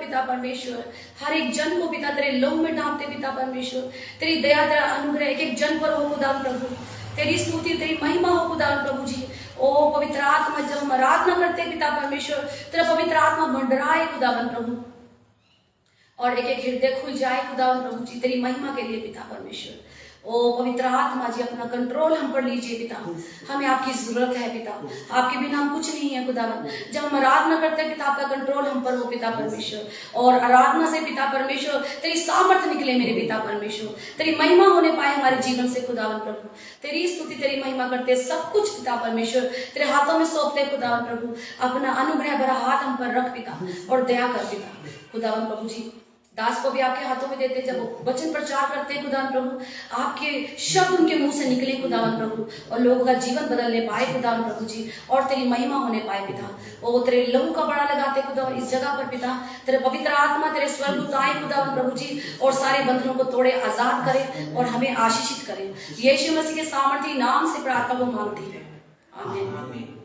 पिता परमेश्वर, हर एक जन को पिता तेरे लहू में ढांपते पिता परमेश्वर। तेरी दया तेरा अनुग्रह एक एक जन पर हो खुदावन प्रभु। तेरी स्तुति तेरी महिमा हो खुदावन प्रभु जी। ओ पवित्र आत्मा, जब हम आराधना करते पिता परमेश्वर, तेरा पवित्र आत्मा मंडराए खुदावन प्रभु, और एक एक हृदय खुल जाए खुदावन प्रभु जी तेरी महिमा के लिए पिता परमेश्वर। ओ पवित्र आत्मा जी, अपना कंट्रोल हम पर लीजिए पिता, हमें आपकी जरूरत है पिता, आपके बिना हम कुछ नहीं है खुदावन। जब हम आराधना करते हैं पिता, आपका कंट्रोल हम पर हो पिता परमेश्वर, और आराधना से पिता परमेश्वर तेरी सामर्थ्य निकले मेरे पिता परमेश्वर, तेरी महिमा होने पाए हमारे जीवन से खुदावन प्रभु। तेरी स्तुति तेरी महिमा करते सब कुछ पिता परमेश्वर तेरे हाथों में सौंपते खुदावन प्रभु। अपना अनुग्रह भरा हाथ हम पर रख पिता, और दया कर पिता खुदावन प्रभु जी। दास को भी आपके हाथों में देते, जब वो वचन प्रचार करते हैं खुदावन प्रभु, आपके शब्द उनके मुंह से निकले खुदावन प्रभु, और लोगों का जीवन बदलने पाए खुदावन प्रभु जी, और तेरी महिमा होने पाए पिता। वो तेरे लहू का बड़ा लगाते खुदावन इस जगह पर पिता, तेरे पवित्र आत्मा तेरे स्वर्गदूत आए खुदावन प्रभु जी, और सारे बंधनों को तोड़े, आजाद करे और हमें आशीषित करे। यीशु मसीह के सामर्थी नाम से प्रार्थना को मांगती है, आमीन।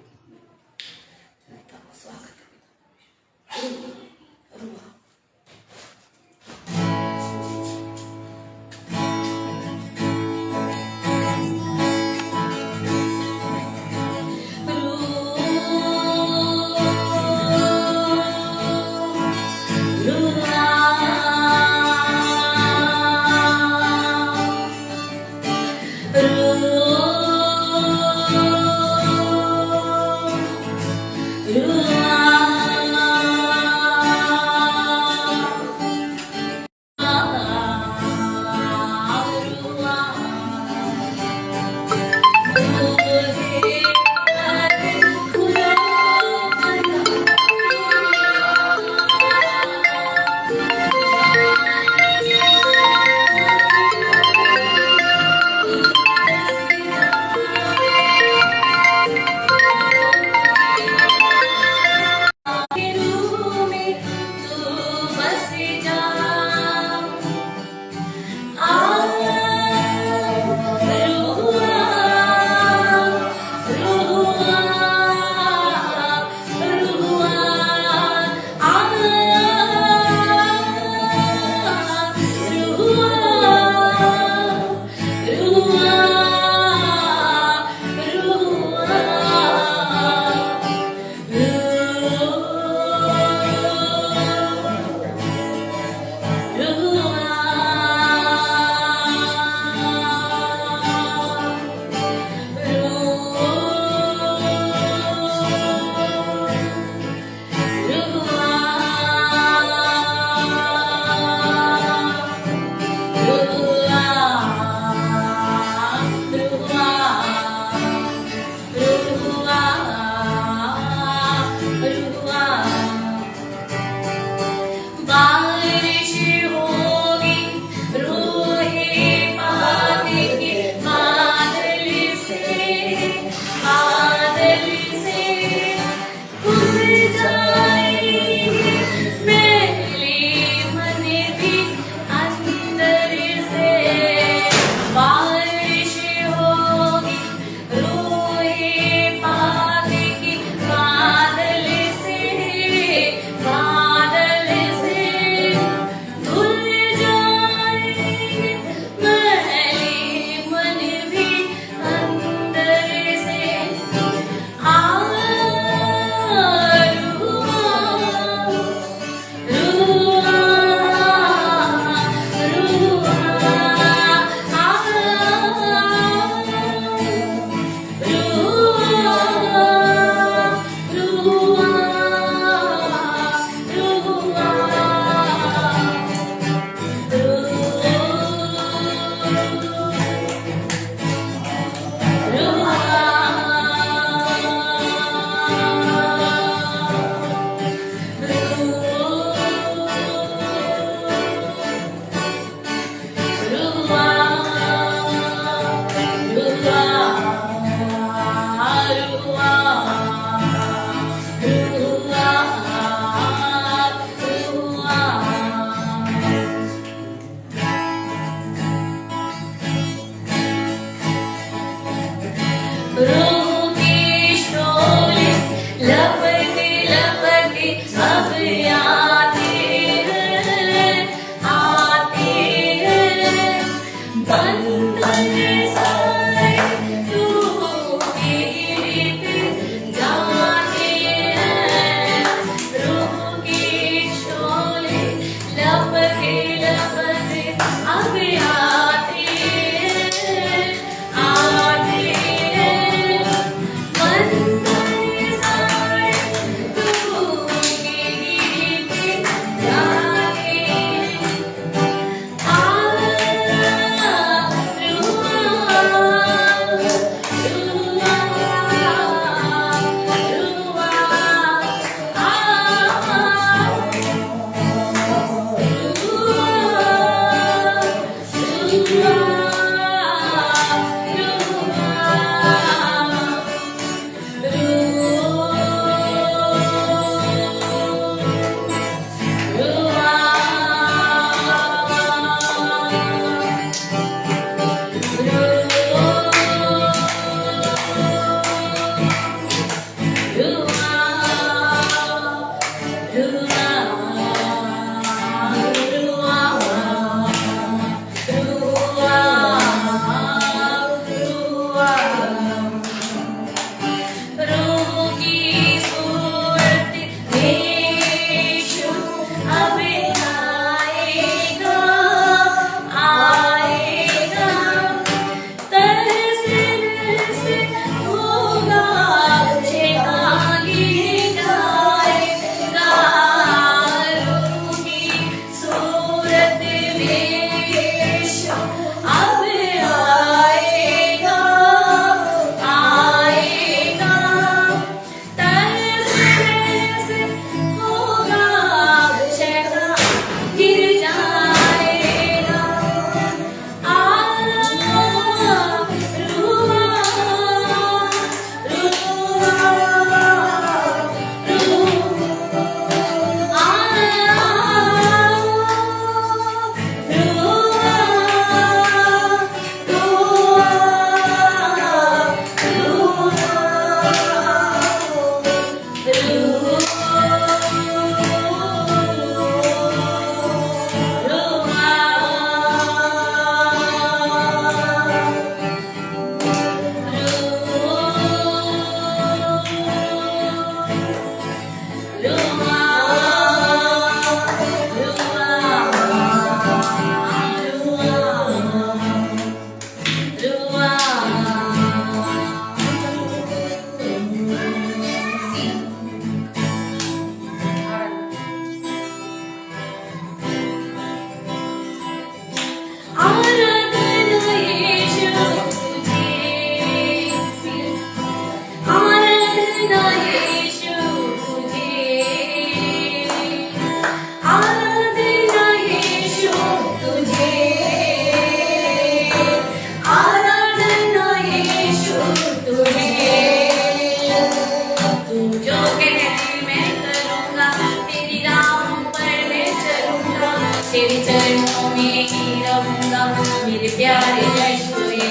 तेरे चरणों में ही रहूंगा मेरे प्यारे यीशुए।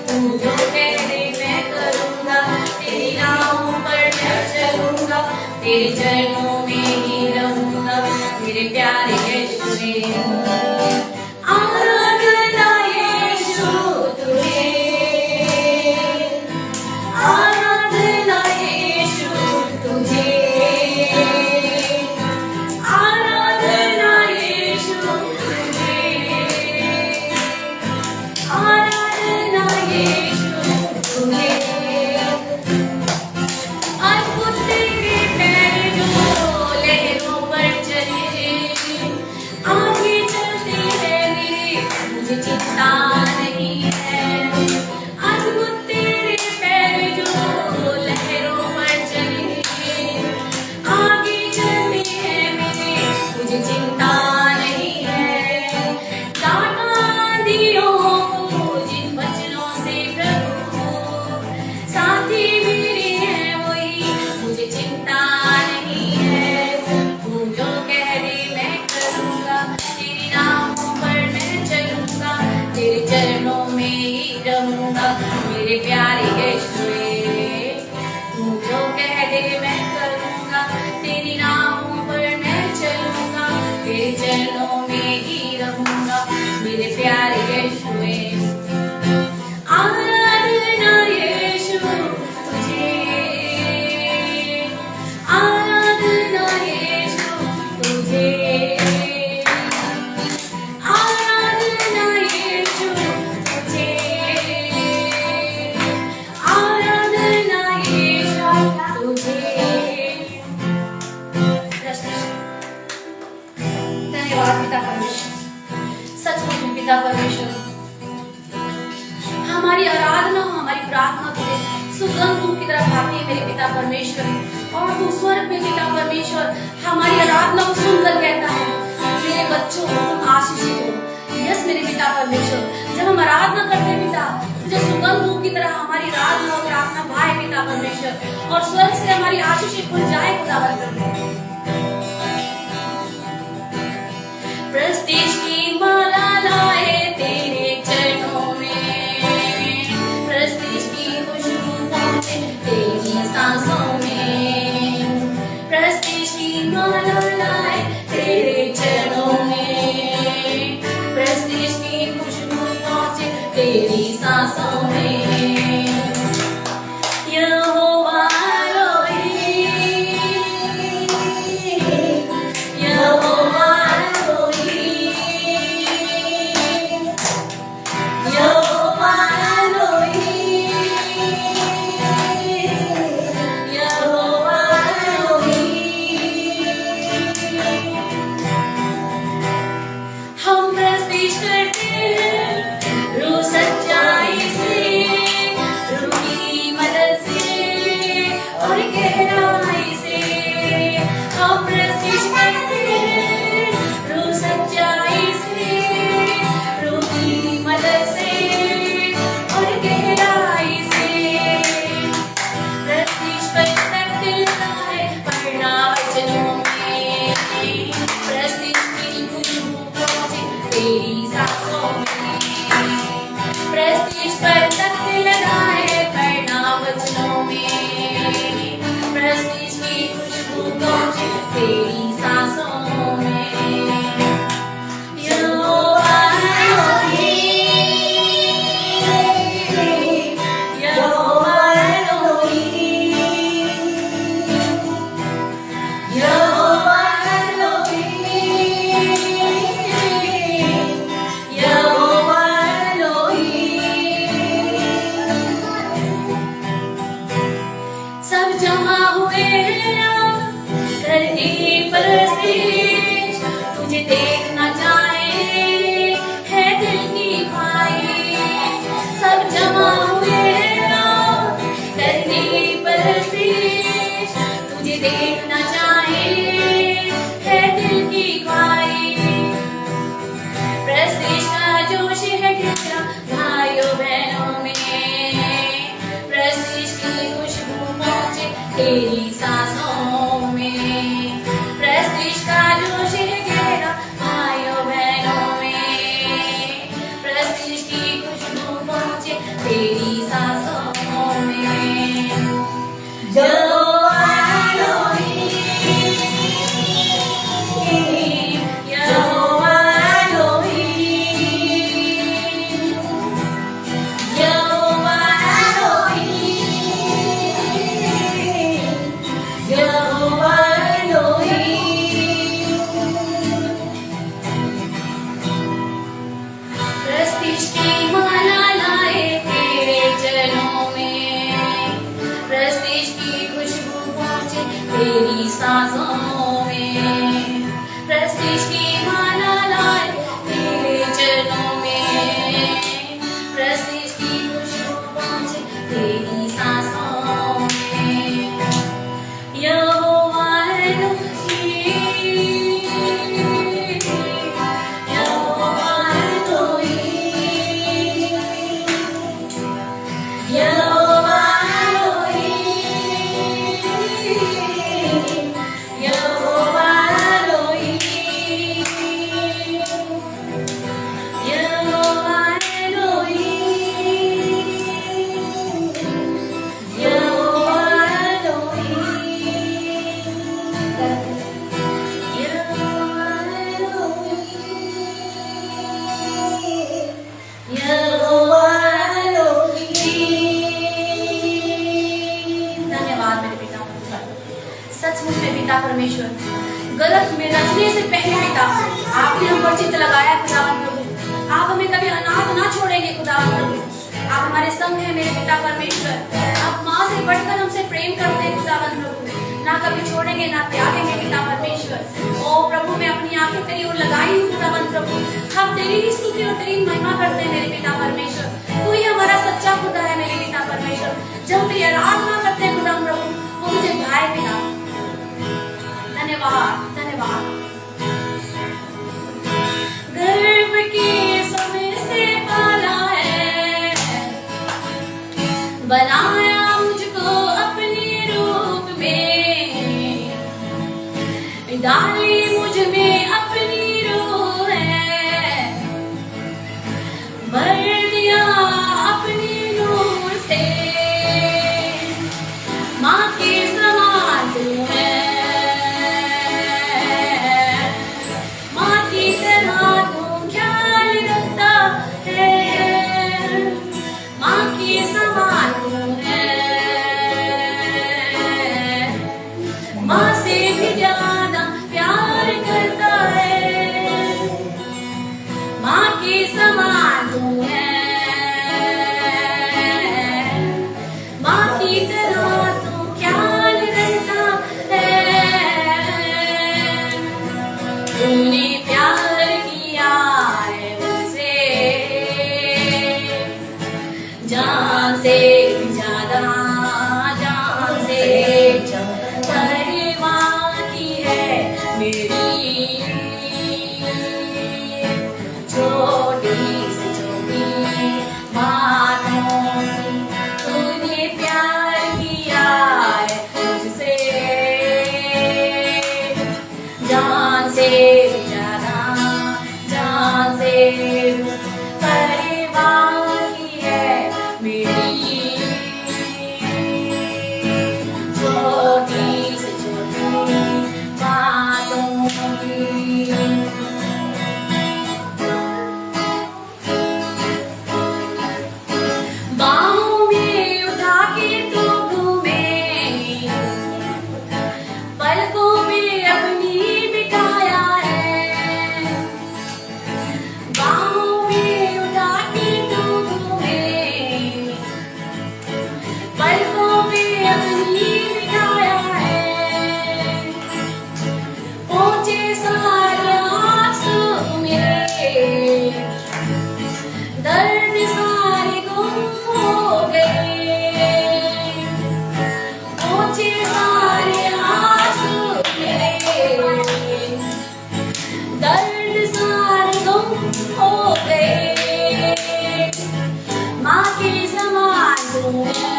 तू जो कह दे मैं करूंगा, तेरी राहों पर मैं चलूंगा, तेरे चरणों में ही रहूंगा मेरे प्यारे यीशुए। आराधना यीशु तुझे, आराधना यीशु तुझे, आराधना यीशु तुझे, आराधना यीशु तुझे। अद्भुत तेरे पैर जो लहरों पर चले, आगे चलते हैं मेरे, मुझे चिंता नहीं है। अद्भुत तेरे पैर जो लहरों पर चले, आगे चलते हैं मेरे, मुझे चिंता नहीं है। डांटा आंधियों को जिन वचनों से प्रभु, साथी मेरे हैं वही, मुझे चिंता नहीं है। तू जो कह दे मैं करूंगा, तेरी राहों पर मैं चलूंगा, तेरे चरणों में ही रहूंगा मेरे प्यारे यीशुए। तू जो कह दे मैं करूंगा, तेरी राहों पर मैं चलूंगा, तेरे चरणों में ही रहूंगा मेरे प्यारे यीशुए। आराधना यीशु तुझे, आराधना यीशु तुझे, आराधना यीशु तुझे, आराधना यीशु तुझे। धन्यवाद पिता परमेश्वर, सचमुच में पिता परमेश्वर, हमारी आराधना हमारी प्रार्थना तुझे सुगंध धूप की तरह भाती है मेरे पिता परमेश्वर। और तू स्वर्ग में पिता परमेश्वर हमारी आराधना को सुनकर कहता है, मेरे बच्चों तुम आशीषित हो। यस मेरे पिता परमेश्वर, जब हम आराधना करते हैं पिता, तुझे सुगंध धूप की तरह हमारी आराधना और प्रार्थना भाए पिता परमेश्वर, और स्वर्ग से हमारी आशीष खुल जाए खुदावंद। प्रेस्टीज की माला लाए तेरे चरणों में, प्रेस्टीज की खुशबू पहुंचे तेरी सांसों में, प्रेस्टीज की माला लाए तेरे चरणों में, प्रेस्टीज की खुशबू पहुंचे तेरी सांसों में। यहोवा तेरी सांसों में प्रेस्टीज का जोश है गहरा। सांसों में, प्रेस्टीज की माला लाए तेरे चरणों में, प्रेस्टीज की खुशबू पहुंचे तेरी सांसों में। यहोवा एलोही, यहोवा एलोही, यहोवा एलोही, यहोवा एलोही, यहोवा एलोही, यहोवा धन्यवाद मेरे पिता। सचमुच में पिता परमेश्वर, गलत में रचने से पहले पिता आपने हम पर चित्त लगाया खुदावन प्रभु। आप हमें कभी अनाथ ना छोड़ेंगे खुदावन प्रभु। आप हमारे संग हैं मेरे पिता परमेश्वर। आप माँ से बढ़कर हमसे प्रेम करते हैं खुदावन प्रभु। ना कभी छोड़ेंगे ना त्यागेंगे पिता परमेश्वर। ओ प्रभु, मैं अपनी आंखें तेरी ओर लगाई हूँ खुदावन प्रभु। हम तेरी ही स्तुति और तेरी महिमा करते हैं मेरे पिता परमेश्वर। तू ही हमारा सच्चा खुदा है मेरे पिता परमेश्वर। जब तेरी आराधना करते हैं खुदावन प्रभु, वो मुझे भाई पिता। धन्यवाद धन्यवाद। गर्भ के समय से पाला है, बनाया मुझको अपने रूप में, डाली मुझ में अपनी रूह है, भर दिया अपनी नूर से, माँ के समान तू है, माँ की तरह तू ख्याल रखता है, माँ के समान तू है, माँ से भी ज्यादा प्यार करता है, माँ के समान तू है, माँ की तरह तू ख्याल रखता है। तूने प्यार किया है मुझसे, जान से ज्यादा, जान से परवाह की है मेरी, छोटी से छोटी बातों की तूने प्यार किया है मुझसे, जान से ज्यादा, जान से परवाह की है मेरी, छोटी से छोटी बातों की। बाहों में उठा के तू घूमे, पलकों में अपनी बिठाया है, बाहों में उठा के तू घूमे, पलकों में अपनी बिठाया है, पहुंचे सारे आंसू मेरे, दर्द सारे गुम हो गए, पहुंचे सारे आंसू मेरे, दर्द सारे गुम हो गए, माँ के समान तू है,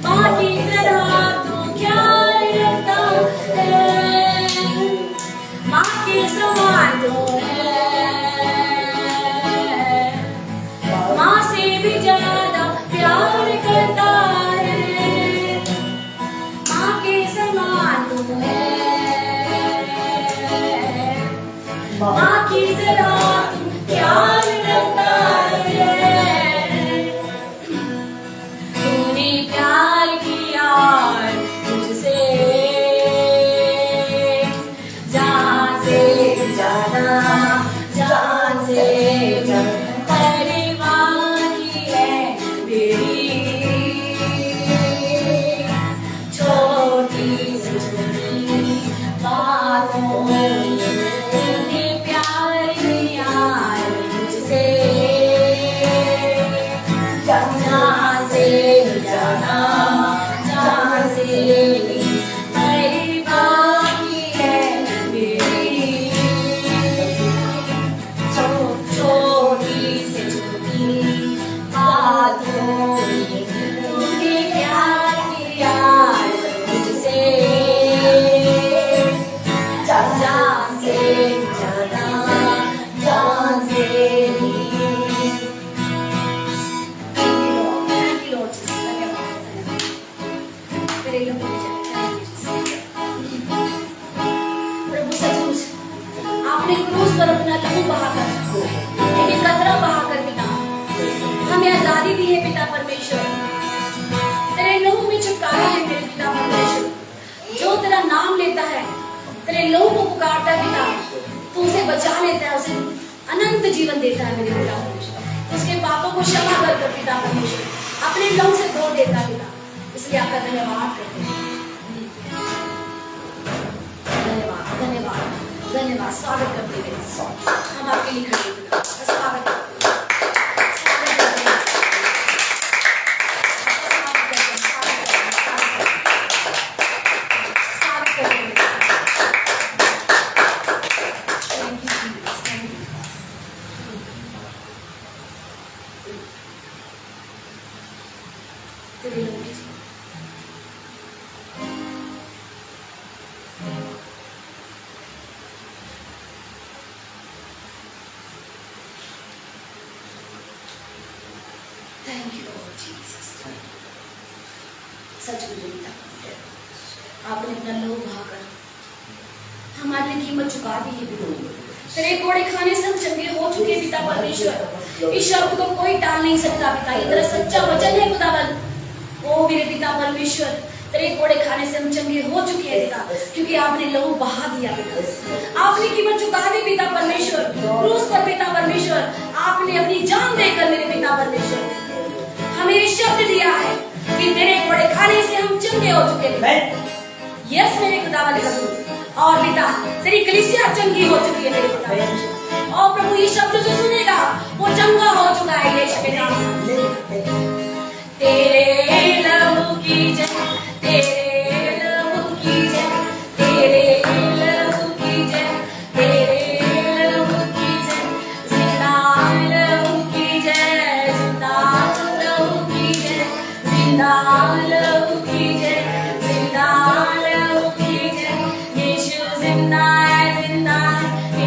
माँ की तरह तू ख्याल रखता है, माँ के समान तू है, माँ से भी ज्यादा प्यार करता है, माँ के समान तू है, माँ की तरह तू ख्याल रखता है। तूने प्यार किया मुझसे, जान से ज्यादा, जान से परवाह की है मेरी, बड़ी बाकी है मेरी, छोटी से छोटी बातों में तूने प्यार किया मुझसे, जान से ज्यादा, जान से भी। प्रभु सचमुच आपने क्रूस पर अपना लहू बहाकर, एक कतरा बहाकर पिता हमें आजादी दी है पिता परमेश्वर। तेरे लहू में छुटकारा है मेरे पिता परमेश्वर। जो तेरा नाम लेता है, तेरे लहू को पुकारता है पिता, तू उसे बचा लेता है, उसे अनंत जीवन देता है मेरे पिता परमेश्वर। उसके पापों को क्षमा कर पिता परमेश्वर, अपने लहू से धो देता है पिता। इसलिए आपका धन्यवाद करते हैं। धन्यवाद धन्यवाद धन्यवाद। स्वागत करते हैं, हम आपके लिए खड़े हैं। स्वागत करते हैं, थैंक यू लॉर्ड जीसस। सच में पिता आपने अपना लहू बहाकर हमारे लिए कीमत चुका दी है पिता। तेरे कोड़े खाने से हम चंगे हो चुके पिता परमेश्वर। इस शब्द को कोई टाल नहीं सकता पिता, ये तेरा सच्चा वचन है खुदावन। ओ मेरे पिता परमेश्वर, तेरे कोड़े खाने से हम चंगे हो चुके हैं पिता, क्योंकि आपने लहू बहा दिया पिता। आपने कीमत चुका दी पिता परमेश्वर। क्रूस पर पिता परमेश्वर आपने अपनी जान देकर मेरे पिता परमेश्वर हमें ये शब्द दिया है कि तेरे कोड़े खाने से हम चंगे हो चुके हैं। यस मेरे खुदावन प्रभु और पिता, तेरी कलीसिया चंगी हो चुकी है मेरे पिता परमेश्वर। और प्रभु ये शब्द जो सुनेगा वो चंगा हो चुका है यीशु के नाम में। तेरे लहू की जय, तेरे लहू की जय, तेरे लहू की जय, तेरे लहू की जय, जिंदा लहू की जय, जिंदा लहू की जय, जिंदा लहू की जय, जिंदा लहू की जय। यीशु जिंदा है, जिंदा है,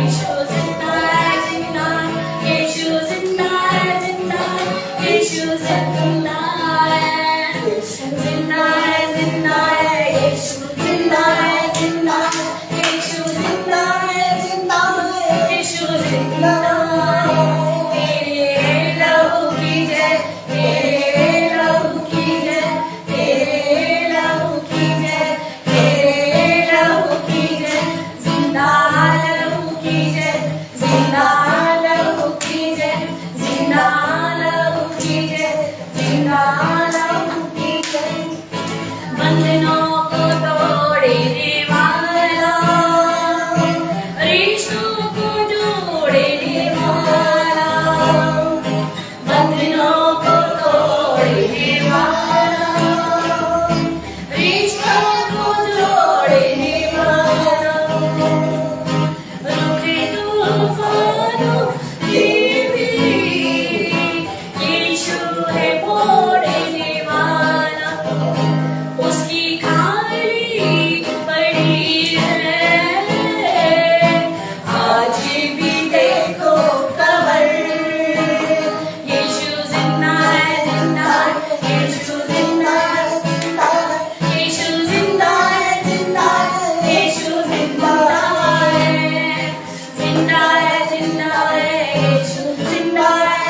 यीशु जिंदा है, जिंदा है, यीशु जिंदा है,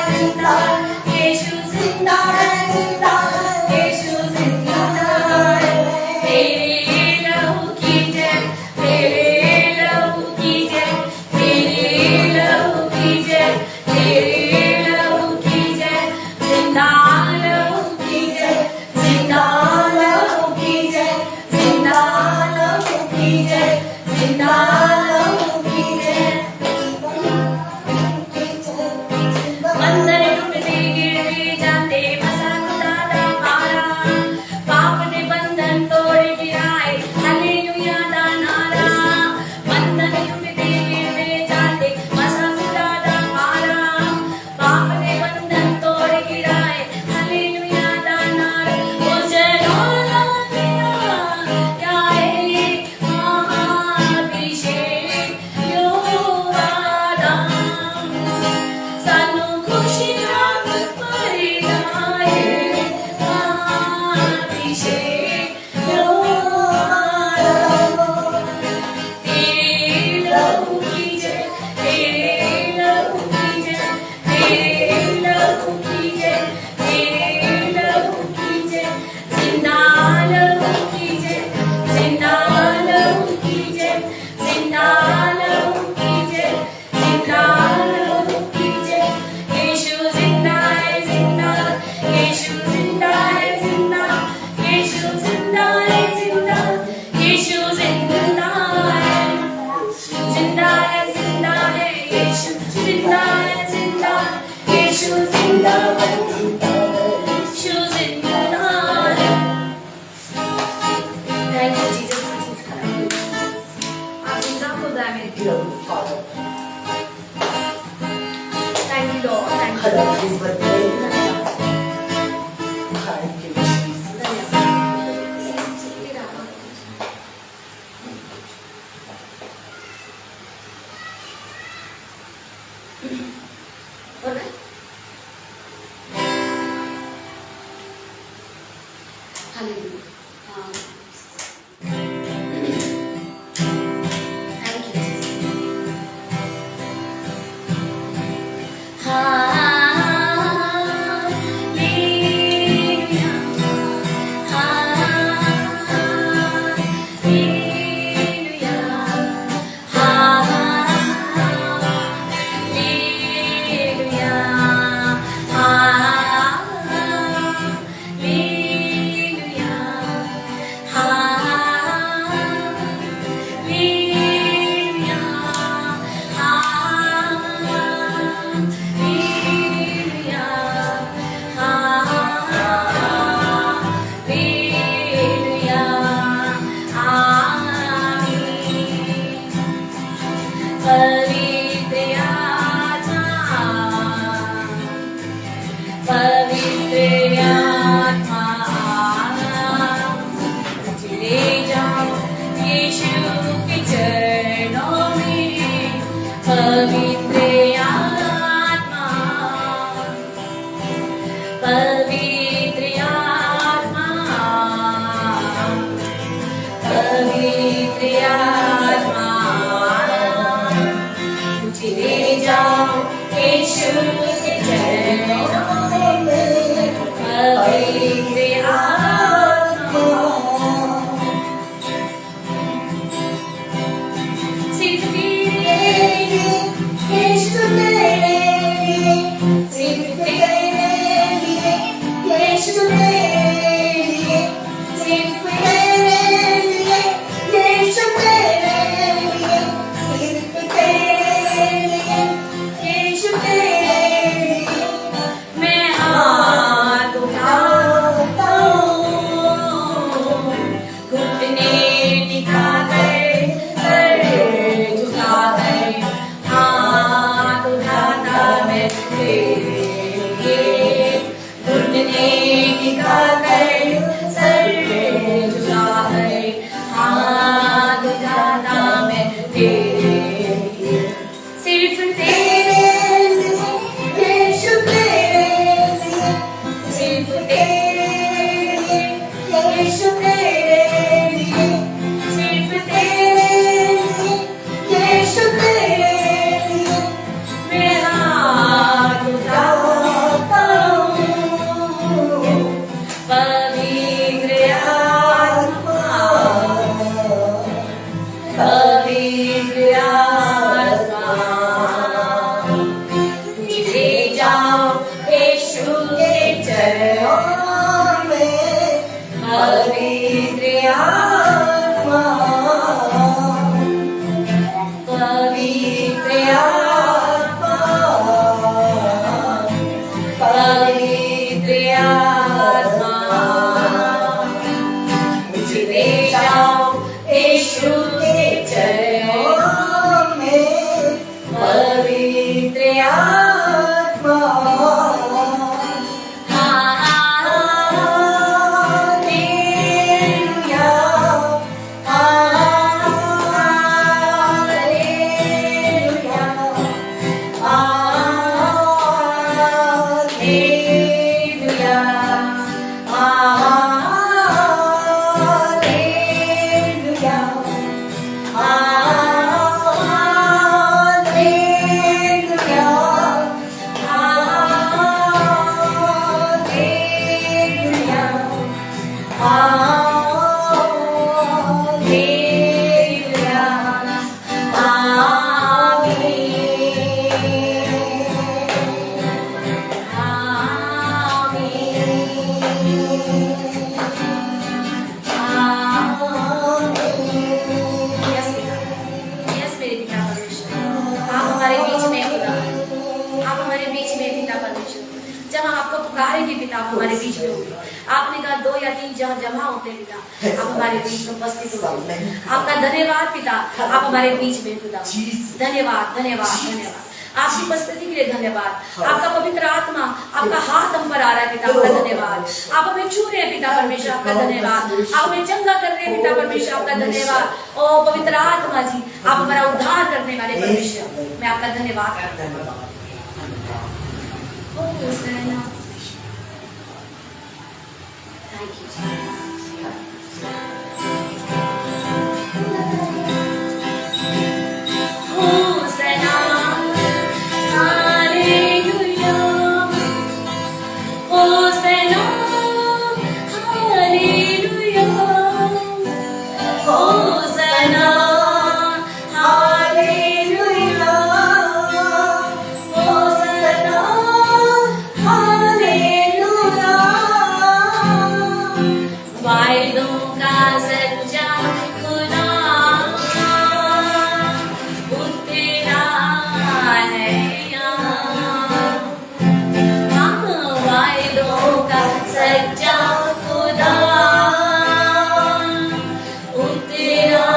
जिंदा है, यीशु जिंदा बंधन तोड़े यीशु के चरणों में पवित्र आत्मा, पवित्र आत्मा, पवित्र आत्मा, मुझे ले जाओ यीशु के चरणों में पवित्र आत्मा। सिर्फ तेरे लिए यीशु, तेरे लिए, सिर्फ तेरे लिए यीशु, तेरे लिए, सिर्फ तेरे लिए यीशु, तेरे लिए, सिर्फ तेरे लिए यीशु, तेरे लिए मैं हाथ उठाता हूँ, घुटने टिकाकर सर झुकाकर हाथ उठाता मैं तेरे लिए, घुटने टिकाकर सर झुकाकर हाथ उठाता मैं तेरे लिए, सिर्फ तेरे लिए यीशु, तेरे लिए, सिर्फ तेरे लिए यीशु, तेरे लिए, सिर्फ तेरे लिए यीशु, तेरे लिए मैं हाथ उठाता हूँ, पवित्र आत्मा, पवित्र आत्मा, मुझे ले जाओ यीशु के चरणों में पवित्र आत्मा, पवित्र आत्मा, पवित्र आत्मा, मुझे ले जाओ यीशु के चरणों में पवित्र आत्मा। पिता हमारे बीच में होगी। आपने कहा 2 या 3 जहाँ जमा होते पिता, आप हमारे बीच में उपस्थित होते। आपका धन्यवाद पिता, आप हमारे बीच में पिता। धन्यवाद धन्यवाद धन्यवाद, आपकी उपस्थिति के लिए धन्यवाद। आपका पवित्र आत्मा, आपका हाथ हम पर आ रहा है पिता, आपका धन्यवाद। आप हमें छू रहे हैं पिता परमेश्वर, आपका धन्यवाद। आप हमें चंगा कर रहे हैं पिता परमेश्वर, आपका धन्यवाद। ओ पवित्र आत्मा जी, आप हमारा उद्धार करने वाले परमेश्वर, मैं आपका धन्यवाद करता हूँ। Thank you, Hosanna, Hallelujah, Hosanna, Hallelujah, Hosanna, Hallelujah, Hosanna, Hallelujah। वायदों का सच्चा खुदा उतरा है यहाँ, वायदों का सच्चा खुदा उतरा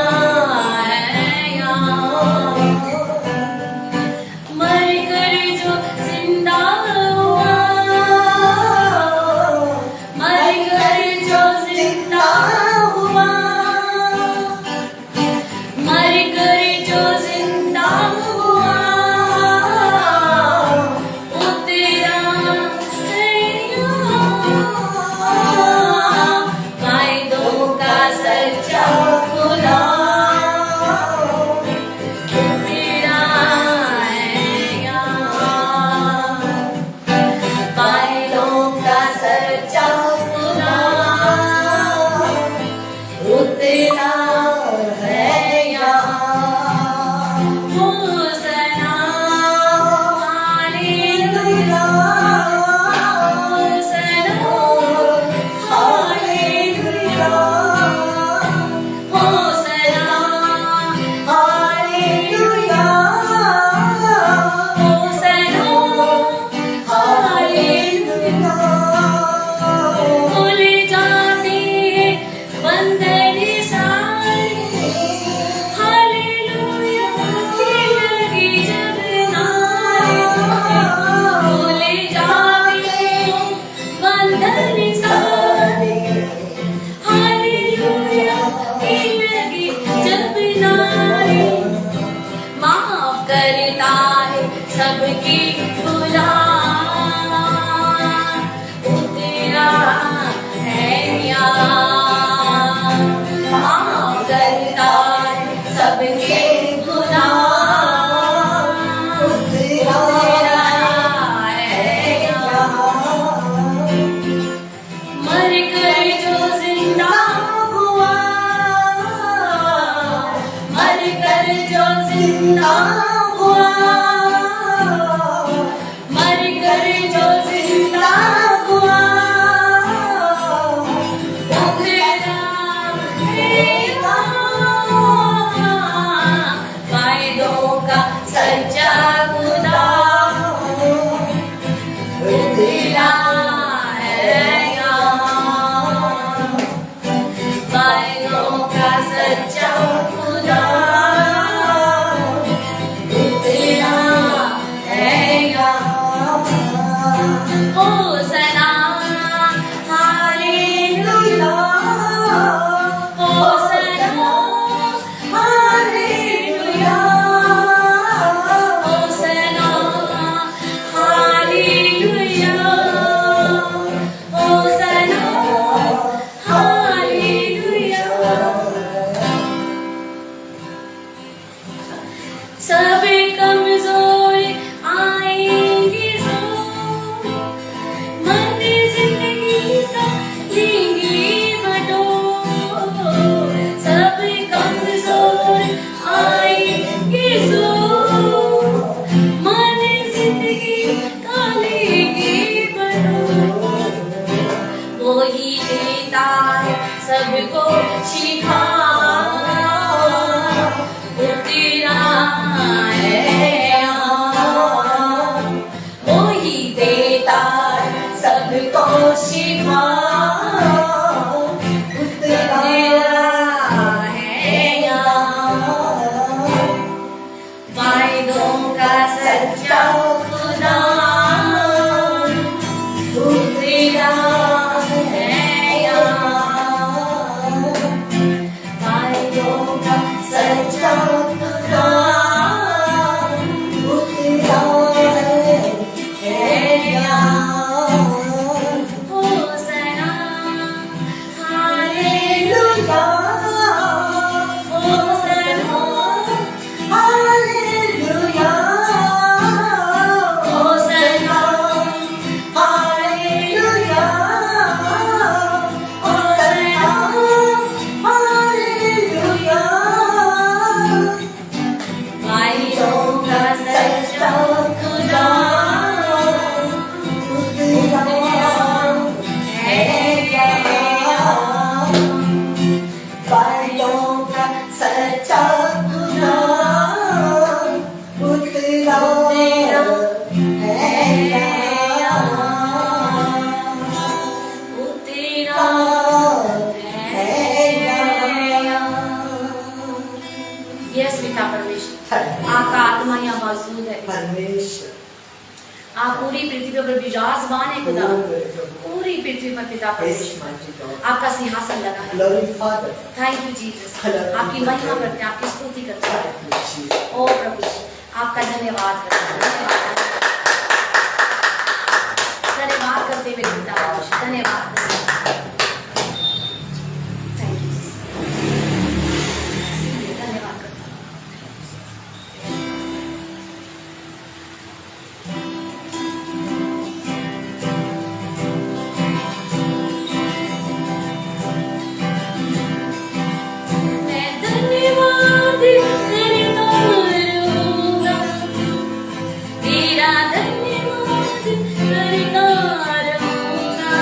सबकी बुला तेरा है यहाँ करता सबके बुला तेरा है यहाँ मर कर जो जिंदा हुआ मर कर जो जिंदा हुआ मर कर जो जिंदा हुआ वो तेरा रहेगा वायदों का सच्चा खुदा वो तेरा है यहाँ वायदों का सच्चा खुदा वो तेरा है यहाँ होसना हालेलुया होसना हालेलुया होसना हालेलुया होसना हालेलुया सब कमजोर आएंगे जो मन जिंदगी का लेंगे बटोर सब कमजोर आएंगे जो मन जिंदगी का लेंगे बटोर वो ही देता है सबको शिखा वो तेरा है यहाँ वो ही देता है सबको शिफा वो तेरा है यहाँ वायदों का सच्चा खुदा वो तेरा है यहाँ वायदों का सच्चा खुदा वो तेरा है यहाँ होसना हालेलुया होसना हालेलुया होसना हालेलुया होसना हालेलुया वायदों का सच्चा खुदा वो तेरा है यहाँ वायदों का सच्चा खुदा वो तेरा है यहाँ वो तेरा है यहाँ यस पिता परमेश्वर आपका आत्मा यहाँ मौजूद है परमेश्वर आप पूरी पृथ्वी पर विराजमान है खुदा पूरी पृथ्वी पर पिता परमेश्वर आपका सिंहासन लगा है Glory Father. Thank you Jesus आपकी महिमा करते हैं आपकी स्तुति करते हैं ओ प्रभु जी, आपका धन्यवाद करते हैं धन्यवाद करते हुए पिता परमेश्वर धन्यवाद थैंक यू जीसस धन्यवाद करते हैं मैं धन्यवाद तेरे करूंगा तेरा धन्यवाद करता रहूंगा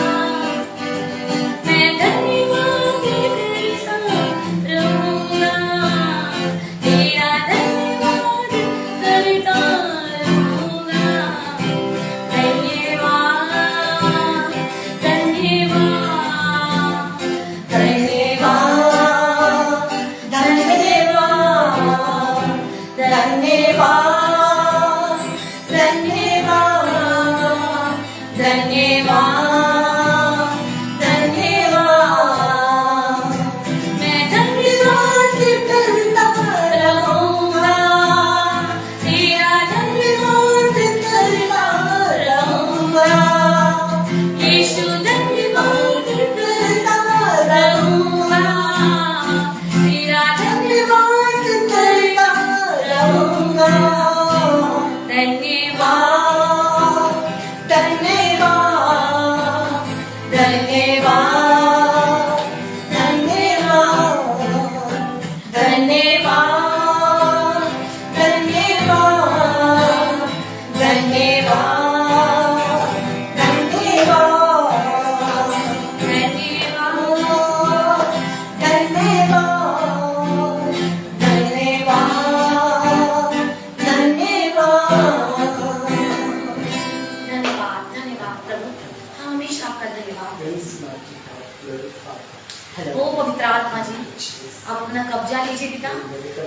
आप अपना कब्जा लीजिए पिता।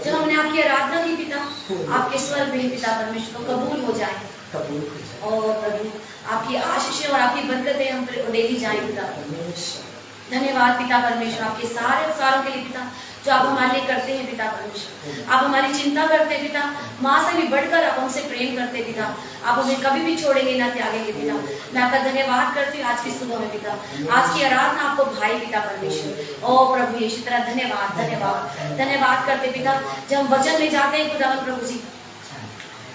जब हमने आपकी आराधना की पिता, आपके स्वर में पिता परमेश्वर कबूल हो जाए, और प्रभु आपकी आशीषें और आपकी बरकतें हम पर देती जाए पिता। धन्यवाद पिता परमेश्वर आपके सारे उपकारों के लिए पिता, जो आप हमारे लिए करते हैं पिता परमेश्वर। आप हमारी चिंता करते हैं पिता, माँ से भी बढ़कर आप हमसे प्रेम करते हैं पिता। आप हमें कभी भी छोड़ेंगे ना त्यागेंगे पिता। मैं आपका धन्यवाद करती हूँ आज की सुबह में पिता, आज की आराधना आपको भाई पिता परमेश्वर। ओ प्रभु यीशु तरह धन्यवाद धन्यवाद धन्यवाद करते पिता। जब हम वचन ले जाते हैं खुदावन प्रभु जी,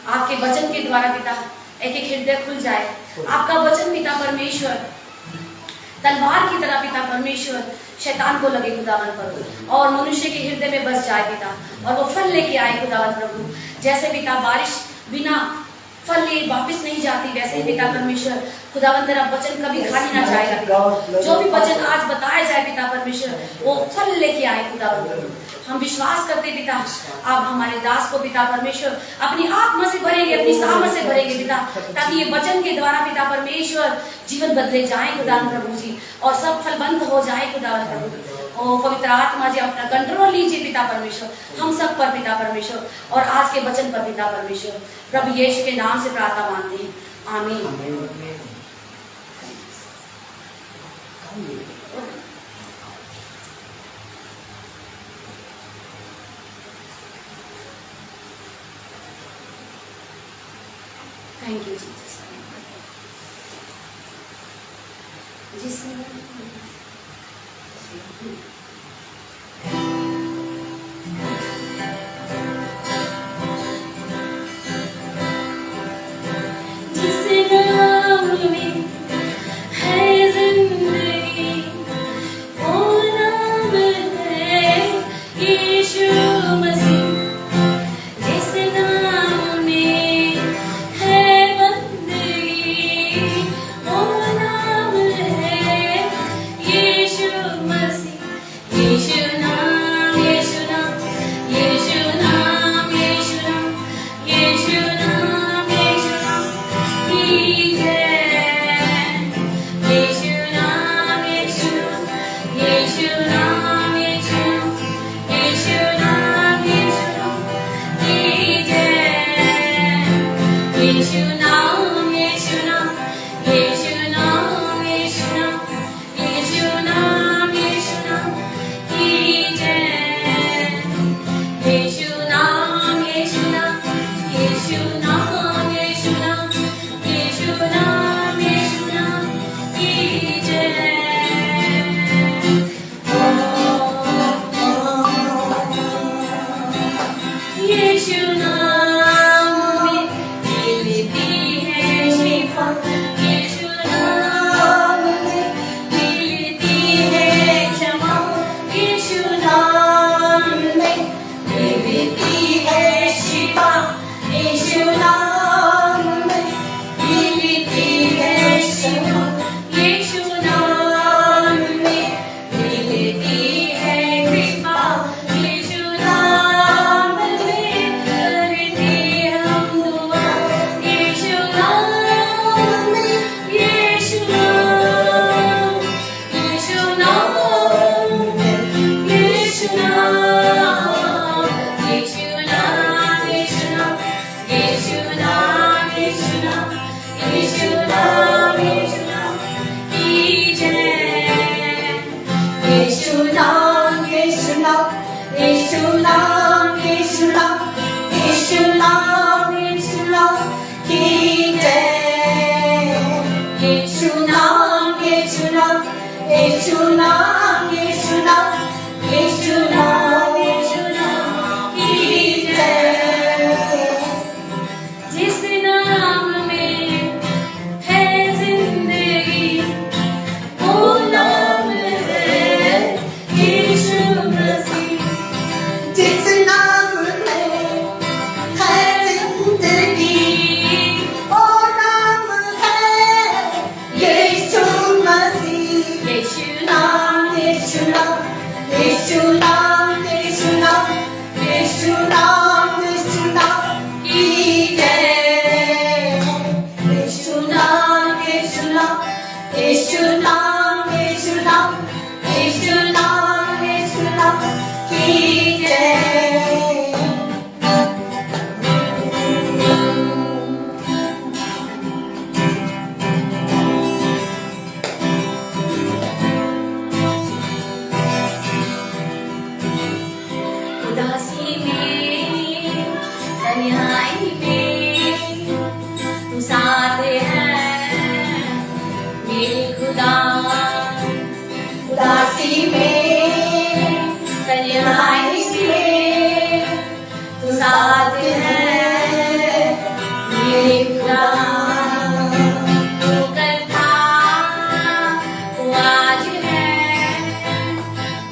आपके वचन के द्वारा पिता एक एक हृदय खुल जाए। आपका वचन पिता परमेश्वर तलवार की तरह पिता परमेश्वर शैतान को लगे खुदावन प्रभु, और मनुष्य के हृदय में बस जाए पिता, और वो फल लेके आए खुदावन प्रभु। जैसे पिता बारिश बिना फल लिए वापस नहीं जाती, वैसे ही पिता परमेश्वर खुदावन तेरा वचन कभी खाली ना जाएगा पिता। जो भी वचन आज बताया जाए पिता परमेश्वर, वो फल लेके आए खुदावन प्रभु। हम विश्वास करते पिता, आप हमारे दास को पिता परमेश्वर अपनी आत्मा से भरेंगे, अपनी सामर्थ से भरेंगे पिता, ताकि ये वचन के द्वारा पिता परमेश्वर जीवन बदले जाए खुदावन प्रभु जी, और सब फलबंद हो जाए खुदावन प्रभु। ओ पवित्र आत्मा जी अपना कंट्रोल लीजिए पिता परमेश्वर, हम सब पर पिता परमेश्वर, और आज के वचन पर पिता परमेश्वर। प्रभु यीशु के नाम से प्रार्थना मांगते हैं, आमीन। Thank you Jesus. जिस नाम में है उदासी में, तन्हाई में तू साथ है मेरे खुदा। उदासी में, तन्हाई में तू साथ है मेरे खुदा। तू कल था, तू आज है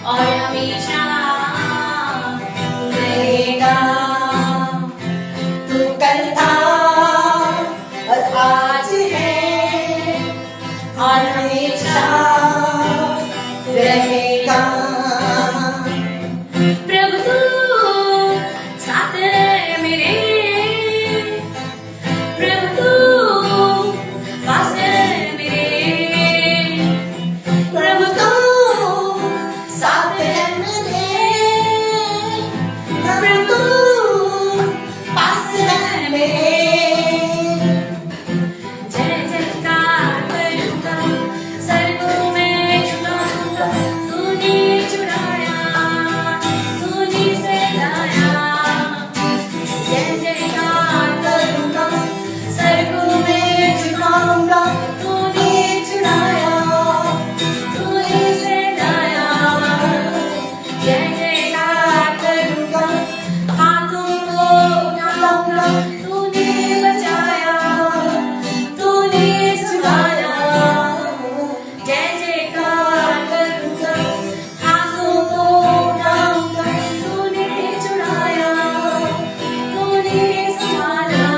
और हमेशा रहेगा। तू कल था और आज है और हमेशा रहेगा। प्रभु तू साथ है मेरे, प्रभु तू पास है मेरे, प्रभु तू साथ है मेरे, प्रभु तू पास है मेरे। जय जयकार करूंगा, सर को मैं झुकाऊंगा। तूने चुराया, तूने सहलाया। जय जयकार करूंगा, सर को मैं झुकाऊंगा। तूने चुराया, तूने सहलाया। जय जयकार करूंगा, हाथों को उठाऊंगा। तूने बचाया, तूने संभाला। जय जयकार करूंगा, हाथों को उठाऊंगा। तूने चुराया, तूने संभाला।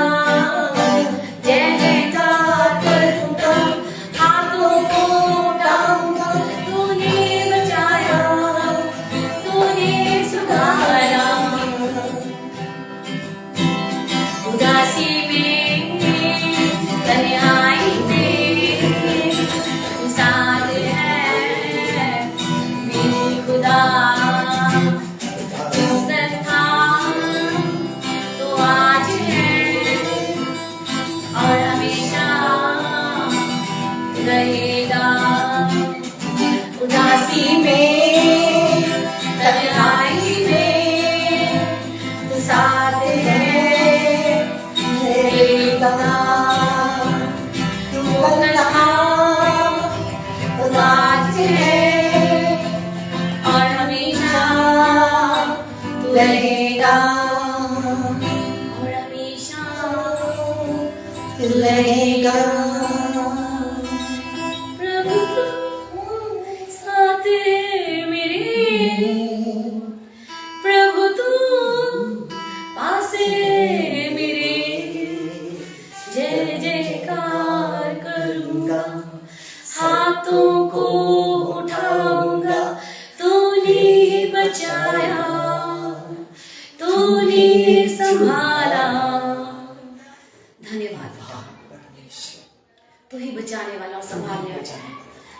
जय जयकार करूंगा, हाथों को उठाऊंगा। तूने बचाया, तूने संभाला। उदासी में, तन्हाई में तू साथ है मेरे खुदा। तू कल था, तू आज है और हमेशा रहेगा। उदासी में, तन्हाई में तू साथ है मेरे खुदा। तू कल था और आज है और हमेशा तू रहेगा। और हमेशा रहेगा। प्रभु तू साथ है मेरे, प्रभु तू पास है मेरे। जय जयकार करूंगा, हाथों को उठाऊंगा। तूने बचाया, तूने संभाला। धन्यवाद पिता, तू ही बचाने वाला और संभालने वाला।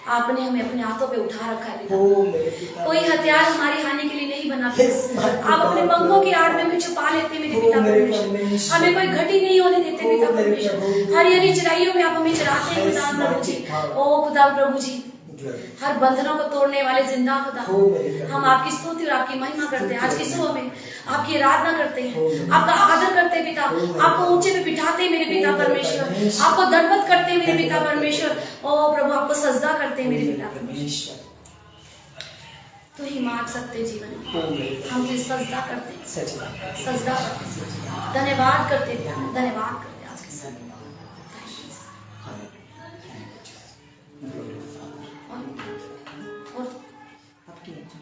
आपने हमें अपने हाथों पे उठा रखा है पिता। ओ मेरे पिता, कोई हथियार हमारी हानि के लिए नहीं बना Yes, पिता। my आप अपने God. पंखों की आड़ में हमें छुपा लेते मेरे पिता ओ मेरे परमेश्वर। परमेश्वर। हमें कोई घटी नहीं होने देते ओ पिता मेरे परमेश्वर। प्रभु। हरी हरी चराइयों में आप हमें चराते हैं Yes, खुदा my प्रभु जी। God. ओ खुदा प्रभु जी, Glory. हर बंधनों को तोड़ने वाले जिंदा खुदा, ओ मेरे प्रभु। हम आपकी स्तुति और आपकी महिमा करते हैं। आज की सुबह में आपकी आराधना करते हैं, ओ मेरे आपका आदर करते हैं पिता। ओ मेरे आपको ऊंचे पे बिठाते हैं मेरे पिता ओ मेरे परमेश्वर। परमेश्वर। आपको दंडवत करते हैं मेरे पिता धन्यवाद। परमेश्वर। ओ प्रभु, आपको सजदा करते हैं मेरे पिता परमेश्वर। परमेश्वर। तो ही मांग सकते जीवन में, ओ मेरे प्रभु। हम तुझे सजदा करते हैं, सच बात है। सजदा करते हैं, धन्यवाद करते हैं, धन्यवाद करते हैं आज के समय में। और आपकी इच्छा।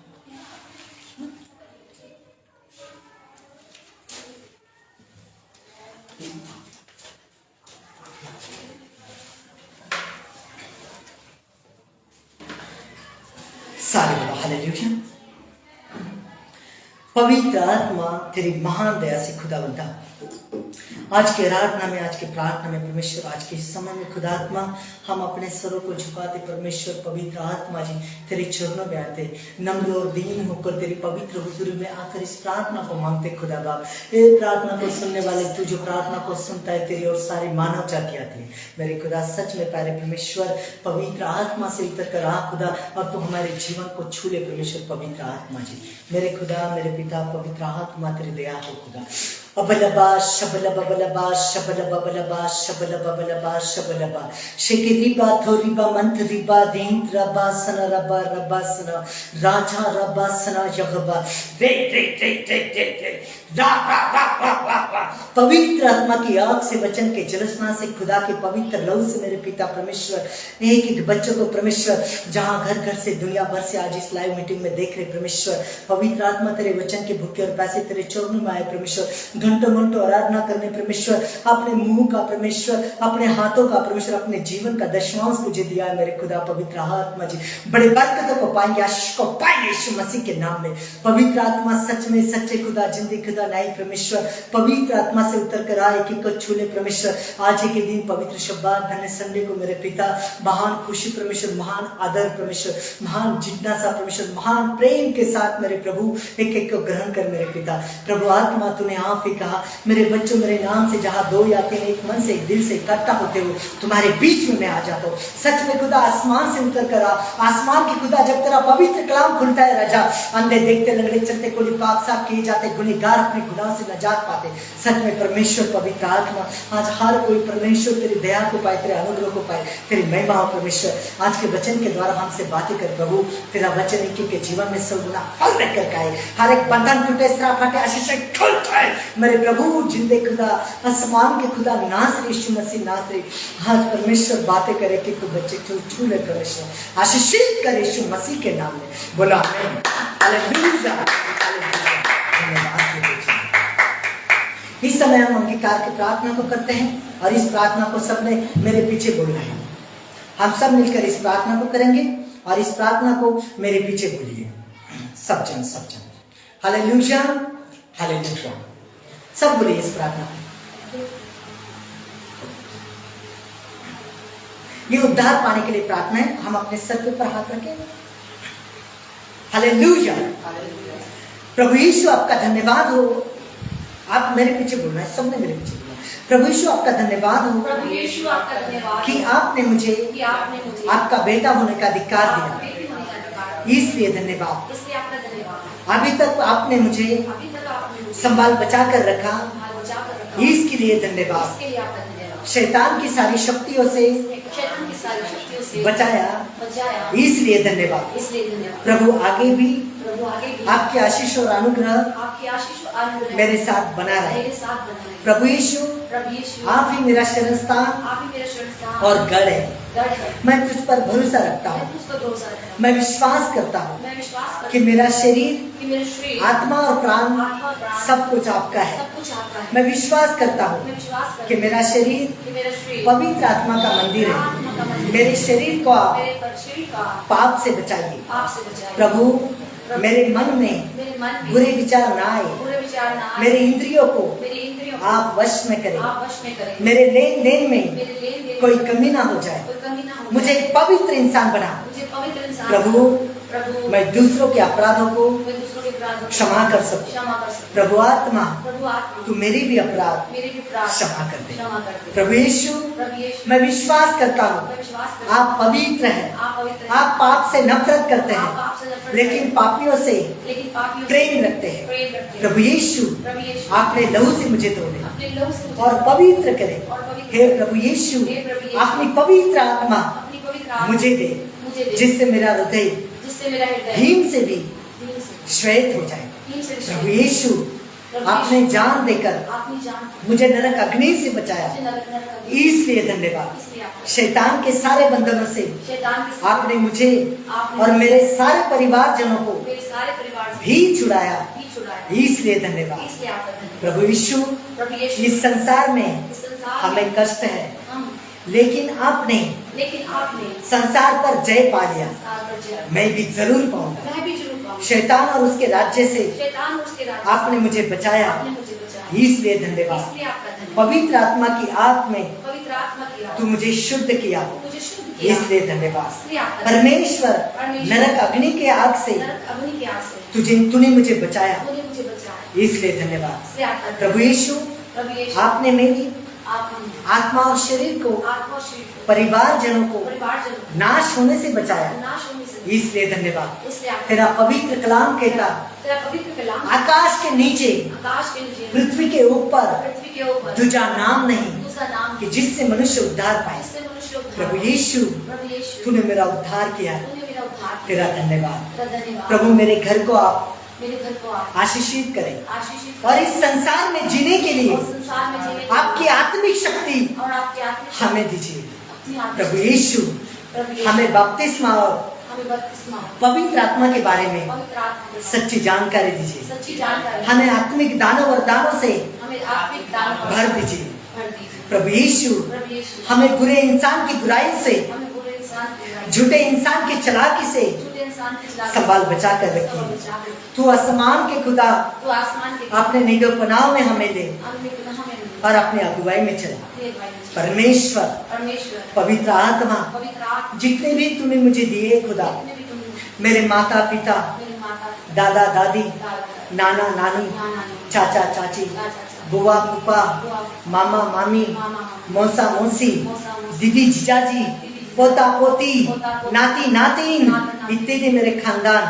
सारे बोलो हालेलुया। पवित्र आत्मा तेरी महान दया से खुदा बंदा आज के आराधना में, आज के प्रार्थना में परमेश्वर, आज के इस समय में खुदात्मा हम अपने स्वरों को झुकाते परमेश्वर पवित्र आत्मा जी तेरे चरणों में आते, नम्र और दीन होकर तेरी पवित्र हुजूरी में आकर इस प्रार्थना को मांगते खुदा बाप। ये प्रार्थना को सुनने वाले तू जो प्रार्थना को सुनता है तेरी और सारी मानव जाति आती है मेरे खुदा। सच में प्यारे परमेश्वर पवित्र आत्मा से उतर कर आ खुदा और तू हमारे जीवन को छू ले परमेश्वर पवित्र आत्मा जी। मेरे खुदा मेरे पिता पवित्र आत्मा तेरी दया हो खुदा। अबलबा शबलबा बलबा शबलबा बलबा शबलबा बलबा शबलबा शेकिरिबा थोरिबा मंथरिबा दींत्रबा सनरबा रबासना राजा रबासना यहबा रे रे रे रे रे रे रा रा रा रा रा रा। पवित्र आत्मा की आग से वचन के जलस्ना से खुदा के पवित्र लहू से मेरे पिता परमेश्वर एक एक बच्चों को परमेश्वर जहां घर घर से दुनिया भर से आज इस लाइव मीटिंग में देख रहे परमेश्वर पवित्र आत्मा तेरे वचन के भूखे और प्यासे तेरे चरणों में आए परमेश्वर। घंटों घंटों आराधना करने परमेश्वर अपने मुंह का परमेश्वर अपने हाथों का परमेश्वर अपने जीवन का दशमांश तुझे दिया है मेरे खुदा पवित्र आत्मा जी। बड़े बरकतों को पाएंगे, आशीष को पाएंगे यीशु मसीह के नाम में। पवित्र आत्मा सच में सच्चे खुदा जिंदगी खुदा नहीं परमेश्वर पवित्र आत्मा से उतर कर आए कि को छूले परमेश्वर। आज के दिन पवित्र शब्बात धन्य संडे को मेरे पिता महान खुशी परमेश्वर, महान आदर परमेश्वर, महान जिज्ञासा परमेश्वर, महान प्रेम के साथ मेरे प्रभु एक एक को ग्रहण कर मेरे पिता। प्रभु आत्मा तूने आप ही कहा मेरे बच्चों मेरे नाम से जहां दो या तीन एक मन से एक दिल से इकट्ठा होते हो तुम्हारे बीच में मैं आ जाता हूँ। सच में खुदा आसमान से उतर कर आ, आसमान की खुदा जब तेरा पवित्र कलाम खुलता है राजा अंधे देखते लंगड़े चलते कोली पाक साफ किए जाते, गुनहगार अपने गुनाह से नजात पाते। सच में परमेश्वर पवित्र आत्मा आज हर कोई परमेश्वर तेरी दया को पाए, तेरे अनुग्रह को पाए, तेरी महिमा हो परमेश्वर। आज के वचन के द्वारा हमसे बातें कर प्रभु, तेरा वचन एक के जीवन में 100 गुना फल रख कर आए, हर एक बंधन टूटे, श्राप हटे, आशीष खुलता है मेरे प्रभु। जिंदे खुदा आसमान के खुदा नासरी यीशु मसीह नासरी आज परमेश्वर बातें करे कि तू बच्चे को छू ले परमेश्वर, आशीषित कर यीशु मसीह के नाम में बोला आमीन हालेलुया हालेलुया। इस समय हम अंगीकार की प्रार्थना को करते हैं और इस प्रार्थना को सबने मेरे पीछे बोलना है। हम सब मिलकर इस प्रार्थना को करेंगे और इस प्रार्थना को मेरे पीछे बोलिए सब जन हालेलुया हालेलुया। सब बोलिए इस प्रार्थना को। ये उद्धार पाने के लिए प्रार्थना है। हम अपने सर के ऊपर हाथ रखें। हालेलुया। प्रभु यीशु आपका धन्यवाद हो। आप मेरे पीछे बोलना है, सबने मेरे पीछे बोलना है। प्रभु यीशु आपका धन्यवाद हो। प्रभु यीशु आपका धन्यवाद कि आपने मुझे आपका बेटा होने का अधिकार दिया, इसलिए धन्यवाद। इसलिए आपका धन्यवाद। अभी तक आपने मुझे संभाल बचा कर रखा, इसके लिए धन्यवाद। शैतान की सारी शक्तियों से बचाया, इसलिए धन्यवाद। प्रभु आगे भी आपकी आशीष और अनुग्रह मेरे साथ बना रहे। प्रभु यीशु आप ही मेरा शरण स्थान और गढ़ है। मैं तुझ पर भरोसा रखता हूँ। मैं विश्वास करता हूँ कि मेरा शरीर आत्मा और प्राण सब कुछ आपका है। मैं विश्वास करता हूँ कि मेरा शरीर पवित्र आत्मा का मंदिर है। मेरे शरीर को आप पाप से बचाइए प्रभु। मेरे मन में बुरे विचार ना आए। मेरे इंद्रियों को आप वश में करें। मेरे लेन देन में कोई कमी ना हो जाए। मुझे एक पवित्र इंसान बना प्रभु। मैं दूसरों के अपराधों को क्षमा कर सकूं। प्रभु आत्मा तू मेरी भी अपराध क्षमा कर दे। प्रभु यीशु मैं विश्वास करता हूँ आप पवित्र हैं। आप पाप से नफरत करते हैं लेकिन पापियों से प्रेम रखते हैं। प्रभु यीशु आपने लहू से मुझे धोने और पवित्र करे। हे प्रभु यीशु अपनी पवित्र आत्मा मुझे दे जिससे मेरा हृदय हिम से भी श्वेत हो जाए। प्रभु यीशु आपने जान देकर मुझे नरक अग्नि से बचाया, इसलिए धन्यवाद। शैतान के सारे बंधनों से आपने मुझे और मेरे सारे परिवारजनों को भी छुड़ाया, इसलिए धन्यवाद। प्रभु यीशु इस संसार में हमें कष्ट है लेकिन आपने संसार पर जय पा लिया। मैं भी जरूर पाऊंगा। शैतान और उसके राज्य से आपने मुझे बचाया। इसलिए धन्यवाद। इसलिए आपका धन्यवाद। पवित्र आत्मा की आग में पवित्र आत्मा की आग तू मुझे शुद्ध किया, मुझे शुद्ध किया, इसलिए धन्यवाद। इसलिए आपका परमेश्वर परमेश्वर, नरक अग्नि के आग से नरक अग्नि की आग से तूने मुझे बचाया, तूने मुझे बचाया, इसलिए धन्यवाद। इसलिए आपका प्रभु यीशु, प्रभु यीशु, आपने मेरी आपने आत्मा और शरीर को, आत्मा और शरीर को, परिवारजनों को परिवारजनों को नाश होने से बचाया, नाश होने से इसलिए धन्यवाद। इसलिए आपका तेरा पवित्र कलाम कहता, तेरा पवित्र कलाम आकाश के नीचे आकाश के नीचे पृथ्वी के ऊपर पृथ्वी के ऊपर दूजा नाम नहीं दूसरा नाम कि जिससे मनुष्य उद्धार पाए। जिससे मनुष्य उद्धार प्रभु पाए। यीशु, प्रभु यीशु, तूने मेरा उद्धार किया, तूने मेरा उद्धार किया, तेरा धन्यवाद। तेरा धन्यवाद। प्रभु मेरे घर को आप मेरे घर को आप आशीषित करें आशीषित और इस संसार में जीने के लिए और संसार में जीने के आपकी आत्मिक शक्ति लिए और आपके आत्मिक हमें दीजिए। अपनी आत्मिक प्रभु यीशु, प्रभु यीशु, हमें बपतिस्मा और हमें बपतिस्मा पवित्र आत्मा के बारे में पवित्र आत्मा के सच्ची जानकारी दीजिए। सच्ची जानकारी हमें आत्मिक दानों वरदानों से हमें आत्मिक दान भर दीजिए। भर दीजिए। प्रभु यीशु, प्रभु यीशु, हमें बुरे इंसान की बुराई से, हमें बुरे इंसान की बुराई, झूठे इंसान की चालाकी से झूठे इंसान की चालाकी संभाल बचा कर संभाल रखिए। बचा कर। तू आसमान के खुदा तू आसमान के अपने निडो पनाह में हमें ले हमने पुनः हमें और अपने अगुवाई में चला। अपने भाई में परमेश्वर, परमेश्वर, पवित्र आत्मा, पवित्र आत्मा, जितने भी तूने मुझे दिए खुदा, जितने भी तुमने मेरे माता पिता, मेरे माता दादा दादी, दादा नाना नानी, नाना चाचा चाची, चाचा बुआ फूफा, बुआ मामा मामी, मामा मौसा मौसी, मौसा मौसी, दीदी जीजाजी, पोता पोती, पोता पोती, नाती नातिन, नाती इत्यादि मेरे खानदान,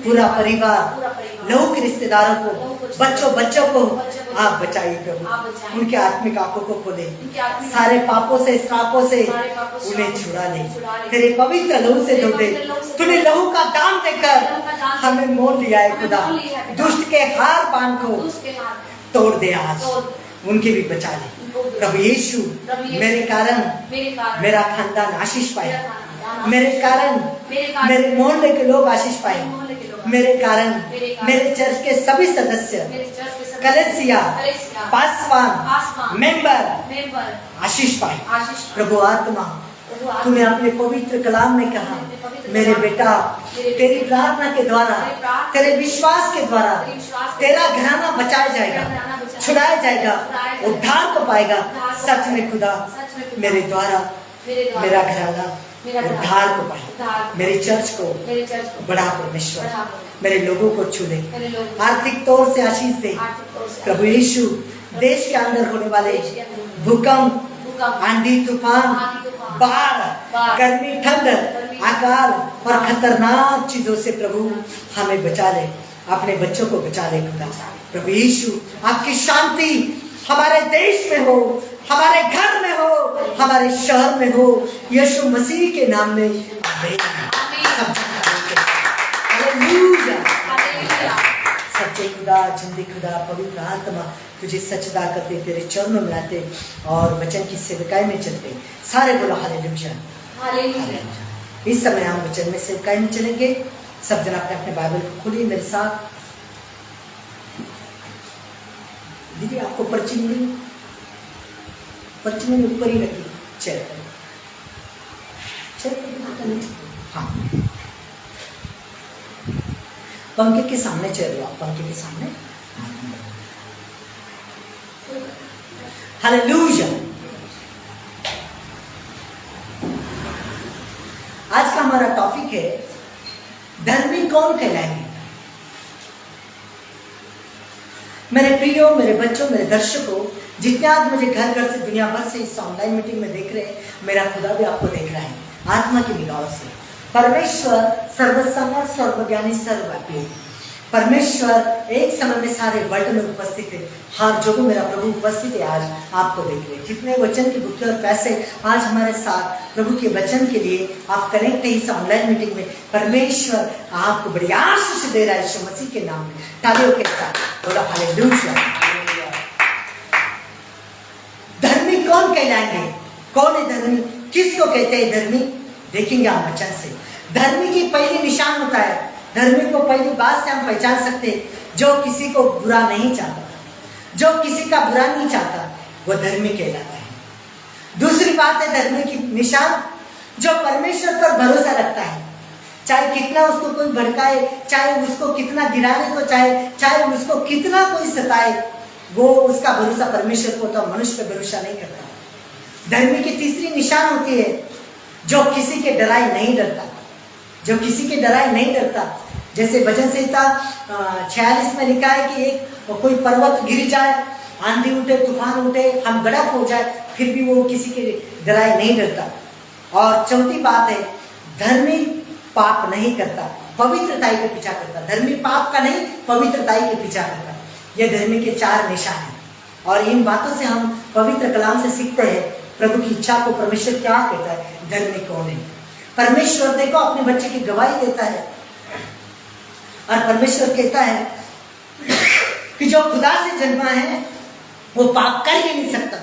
पूरा परिवार, पूरा परिवार, लहू के रिश्तेदारों को, लहू के बच्चों बच्चों को बच्चों को आप बचाइए प्रभु। आप बचाइए। उनके आत्मिक आंखों को खोले, उनके आत्मिक सारे पापों से श्रापों से सारे पापों से उन्हें श्रापों छुड़ा ले, छुड़ा ले। तेरे पवित्र लहू से तेरे धो दे। पवित्र लहू से तूने धो दे। लहू का दान देकर लहू का दान हमें मोल लिया है हमें खुदा। मोल लिया है पिता। दुष्ट के हार बांध को उसके हाथ तोड़ दे आज, तोड़ उनके भी बचा ले। उनको भी प्रभु यीशु, प्रभु यीशु, मेरे कारण मेरे कारण मेरा खानदान आशीष पाए, मेरा खानदान मेरे कारण मेरे कारण मेरे मोहल्ले के लोग आशीष पाए, मेरे मोहल्ले के लोग मेरे कारण मेरे कारण मेरे चर्च के सभी सदस्य, मेरे चर्च के सभी कलेसिया, कलेसिया, पासवान, पासवान, मेंबर मेंबर आशीष पाए। आशीष प्रभु आत्मा, प्रभु आत्मा, तूने अपने पवित्र कलाम में कहा, अपने पवित्र मेरे कलाम, बेटा मेरे तेरी बेटे, प्रार्थना के द्वारा, तेरी प्रार्थना, तेरे विश्वास के द्वारा तेरे विश्वास के तेरा द्वारा, घराना बचाया तेरा जाएगा, घराना बचाया छुड़ाया जाएगा, छुड़ाया जाएगा, उद्धार को पाएगा। उद्धार को सच में पाएगा, खुदा सच में खुदा, मेरे द्वारा मेरे द्वारा, मेरा घराना मेरा घराना, उद्धार को पाए, उद्धार को मेरे चर्च को मेरे चर्च को बढ़ा परमेश्वर, बढ़ा परमेश्वर, मेरे लोगों को छू ले, मेरे लोग आर्थिक तौर से आशीष दे। आर्थिक तौर से प्रभु यीशु, देश के अंदर होने वाले देश के अंदर भूकंप, भूकंप, आंधी तूफान, आंधी तूफान, बाढ़, बाढ़, गर्मी ठंड, गर्मी, अकाल और खतरनाक चीजों से प्रभु हमें बचा ले, अपने बच्चों को बचा ले खुदा। प्रभु यीशु, आपकी शांति हमारे देश में हो, हमारे घर में हो, हमारे शहर में हो, यीशु मसीह के नाम में आमीन। सब जगह हालेलुया। हालेलुया। सच्चे खुदा, जिंदगी खुदा, पवित्र आत्मा, तुझे सचदा करते, तेरे चरणों में आते और वचन की सेवकाई में चलते। सारे बोलो हालेलुया। हालेलुया। इस समय हम वचन में सेवकाई में चलेंगे। सब जन अपने अपने बाइबल को खोलिए मेरे साथ। दीदी आपको पर्ची मिली, पर्ची मैंने ऊपर ही रखी चेयर पर, चेयर पर। हाँ, पंखे के सामने चेयर लो, आप पंखे के सामने। हालेलुया। आज का हमारा टॉपिक है धर्मी कौन कहलाएंगे। मेरे प्रियो, मेरे बच्चों, मेरे दर्शकों, जितने आज मुझे घर घर से, दुनिया भर से इस ऑनलाइन मीटिंग में देख रहे हैं, मेरा खुदा भी आपको देख रहा है आत्मा की निगाहों से। परमेश्वर सर्वसमर्थ, सर्वज्ञानी, सर्वव्यापी परमेश्वर एक समय में सारे वर्ल्ड में उपस्थित है। हर जगह मेरा प्रभु उपस्थित है। आज आपको देख रहे हैं। जितने वचन के भूखे और पैसे आज हमारे साथ प्रभु के वचन के लिए आप कनेक्ट हैं इस ऑनलाइन मीटिंग में, परमेश्वर आपको बड़ी आशीष दे रहा है यीशु मसीह के नाम में। तालियों के साथ बोलो हालेलुया। धर्मी कौन कहलाएंगे? कौन है धर्मी? किसको कहते हैं धर्मी? देखेंगे हम वचन से। धर्मी की पहली निशान होता है, धर्मी को पहली बात से हम पहचान सकते हैं, जो किसी को बुरा नहीं चाहता, जो किसी का बुरा नहीं चाहता, वो धर्मी कहलाता है। दूसरी बात है धर्मी की निशान, जो परमेश्वर पर भरोसा रखता है। चाहे कितना उसको कोई भड़काए, चाहे उसको कितना गिराने को चाहे उसको कितना कोई सताए, वो उसका भरोसा परमेश्वर को तो मनुष्य पे भरोसा नहीं करता। धर्मी की तीसरी निशान होती है जो किसी के डराई नहीं डरता, जो किसी के डराई नहीं डरता। जैसे भजन संहिता 46 में लिखा है कि एक कोई पर्वत गिर जाए, आंधी उठे, तूफान उठे, हम गड़क हो जाए, फिर भी वो किसी के डराई नहीं डरता। और चौथी बात है, धर्मी पाप नहीं करता, पवित्रताई के पीछा करता। धर्मी पाप का नहीं, पवित्रताई के पीछा करता। ये धर्मी के 4 निशान हैं। और इन बातों से हम पवित्र कलाम से सीखते हैं प्रभु की इच्छा को परमेश्वर क्या कहता है, धर्मी कौन है। परमेश्वर देखो अपने बच्चे की गवाही देता है और परमेश्वर कहता है कि जो खुदा से जन्मा है वो पाप कर ही नहीं सकता।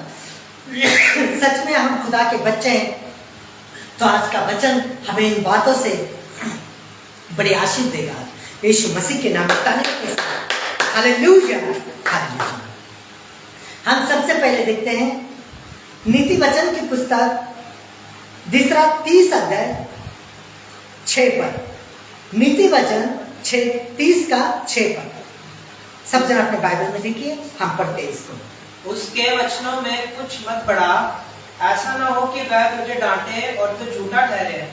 सच में हम खुदा के बच्चे हैं। तो आज का वचन हमें इन बातों से बड़ी आशीष देगा यीशु मसीह के नाम में। Hallelujah, hallelujah. हम सबसे पहले देखते हैं नीति वचन की पुस्तक दूसरा 30 अध्याय 6 पद। नीति वचन 30 का 6 पद। सब जन अपने बाइबल में देखिए, हम पढ़ते हैं इसको। उसके वचनों में कुछ मत बढ़ा, ऐसा ना हो कि वह तुझे डांटे और तू झूठा ठहरे।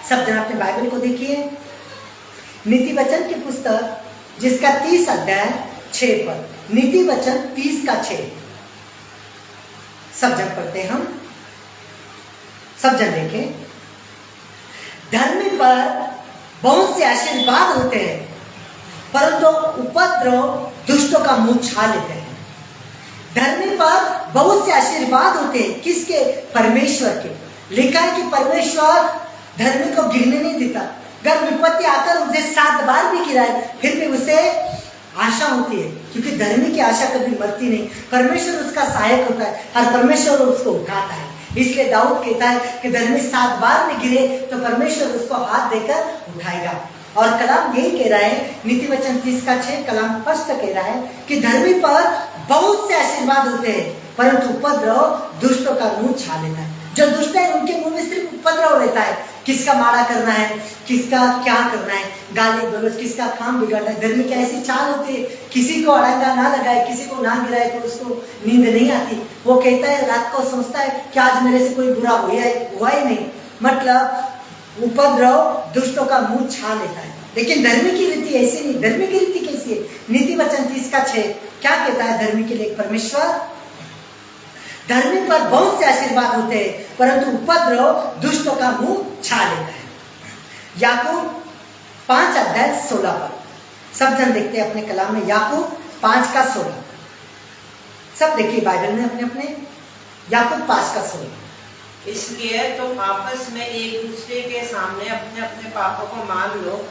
सब जन अपने बाइबल को देखिए। नीति वचन की पुस्तक जिसका 30 अध्याय 6 पद। नीति वचन 30 का 6। सब जन पढ़ते हैं हम। सब जन देखें। धर्मी पर बहुत से आशीर्वाद होते हैं, परंतु उपद्रव दुष्टों का मुंह छा लेते हैं। धर्मी पर बहुत से आशीर्वाद होते हैं, किसके? परमेश्वर के। लिखा है कि परमेश्वर धर्मी को गिरने नहीं देता। अगर विपत्ति आकर उसे 7 बार भी गिराए फिर भी उसे आशा होती है, क्योंकि धर्मी की आशा कभी मरती नहीं। परमेश्वर उसका सहायक होता है और परमेश्वर उसको उठाता है। इसलिए दाऊद कहता है कि धर्मी 7 बार में गिरे तो परमेश्वर उसको हाथ देकर उठाएगा। और कलाम यही कह रहा है, नीति वचन 30 का 6 कलाम स्पष्ट कह रहा है कि धर्मी पर बहुत से आशीर्वाद होते हैं, परंतु उपद्रव दुष्टों का मुंह छा लेता है। जो दुष्ट है उनके मुंह में सिर्फ उपद्रव रहता है। किसका माड़ा करना है, किसका क्या करना है, गाली गलौज, किसका काम बिगाड़ना है। धर्मी की ऐसी चाल होती है, किसी को अड़ंगा ना लगाए, किसी को ना गिराए तो उसको नींद नहीं आती। वो कहता है, रात को सोचता है कि आज मेरे से कोई बुरा हुआ ही नहीं। मतलब उपद्रव दुष्टों का मुंह छा लेता है। लेकिन धर्मी की रीति ऐसी नहीं। धर्मी की रीति कैसी है? नीति वचन 30 का 6 क्या कहता है धर्मी के लिए? परमेश्वर धर्मी पर बहुत से आशीर्वाद होते हैं, परंतु उपद्रव दुष्टों का मुंह छा लेता है। याकूब 5 अध्याय 16 पर। सब जन देखते हैं अपने कलाम में, याकूब 5 का 16। सब देखिए बाइबल में अपने अपने। याकूब 5 का 16। इसलिए तुम आपस में एक दूसरे के सामने अपने अपने पापों को मान लो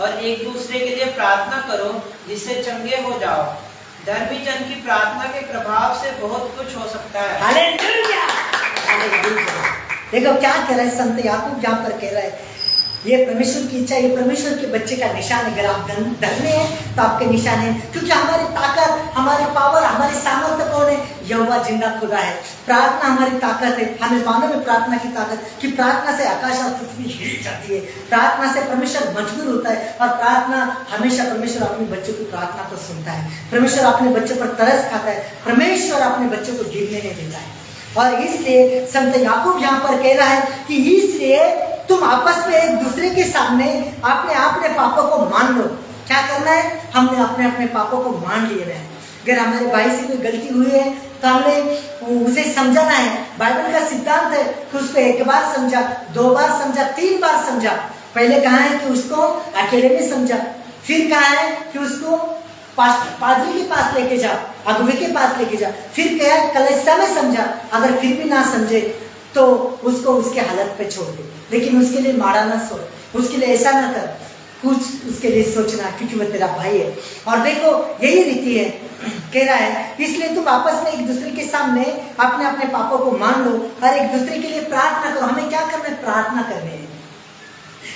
और एक दूसरे के लिए प्रार्थना करो जिससे चंगे हो जाओ। धर्मी जन की प्रार्थना के प्रभाव से बहुत कुछ हो सकता है। Hallelujah, hallelujah. देखो क्या कह रहा है संत याकूब यहाँ पर कह रहा है, ये परमेश्वर की इच्छा, ये परमेश्वर के बच्चे का निशान है। अगर आप धर्मी हैं तो आपके निशान है, क्योंकि हमारी ताकत, हमारी पावर, हमारी सामर्थ्य कौन है? यहोवा जिंदा खुदा है। प्रार्थना हमारी ताकत है। हमें मालूम है प्रार्थना की ताकत, कि प्रार्थना से आकाश और पृथ्वी हिल जाती है। प्रार्थना से परमेश्वर मजबूर होता है और प्रार्थना हमेशा परमेश्वर अपने बच्चों की प्रार्थना को सुनता है। परमेश्वर अपने बच्चों पर तरस खाता है। परमेश्वर अपने बच्चों को गिरने नहीं देता है। और इसलिए संत याकूब यहाँ पर कह रहा है कि इसलिए तुम आपस में एक दूसरे के सामने अपने पापों को मान लो। क्या करना है? हमने अपने अपने पापों को मान लिए हैं। अगर हमारे भाई से कोई गलती हुई है तो हमने उसे समझाना है। बाइबल का सिद्धांत है कि उसको 1 बार समझा, 2 बार समझा, 3 बार समझा। पहले कहा है कि उसको अकेले में समझा, फिर कहा है कि उसको पादरी के पास लेके जा, अगुवे के पास लेके जा, फिर कहा कलीसिया में समझा। अगर फिर भी ना समझे तो उसको उसके हालत पे छोड़ दे, लेकिन उसके लिए माड़ा ना सोच, उसके लिए ऐसा ना कर, कुछ उसके लिए सोचना, क्योंकि वो तेरा भाई है। और देखो यही रीति है, कह रहा है इसलिए तुम आपस में एक दूसरे के सामने अपने अपने पापों को मान लो और एक दूसरे के लिए प्रार्थना करो। हमें क्या करना है? प्रार्थना करनी है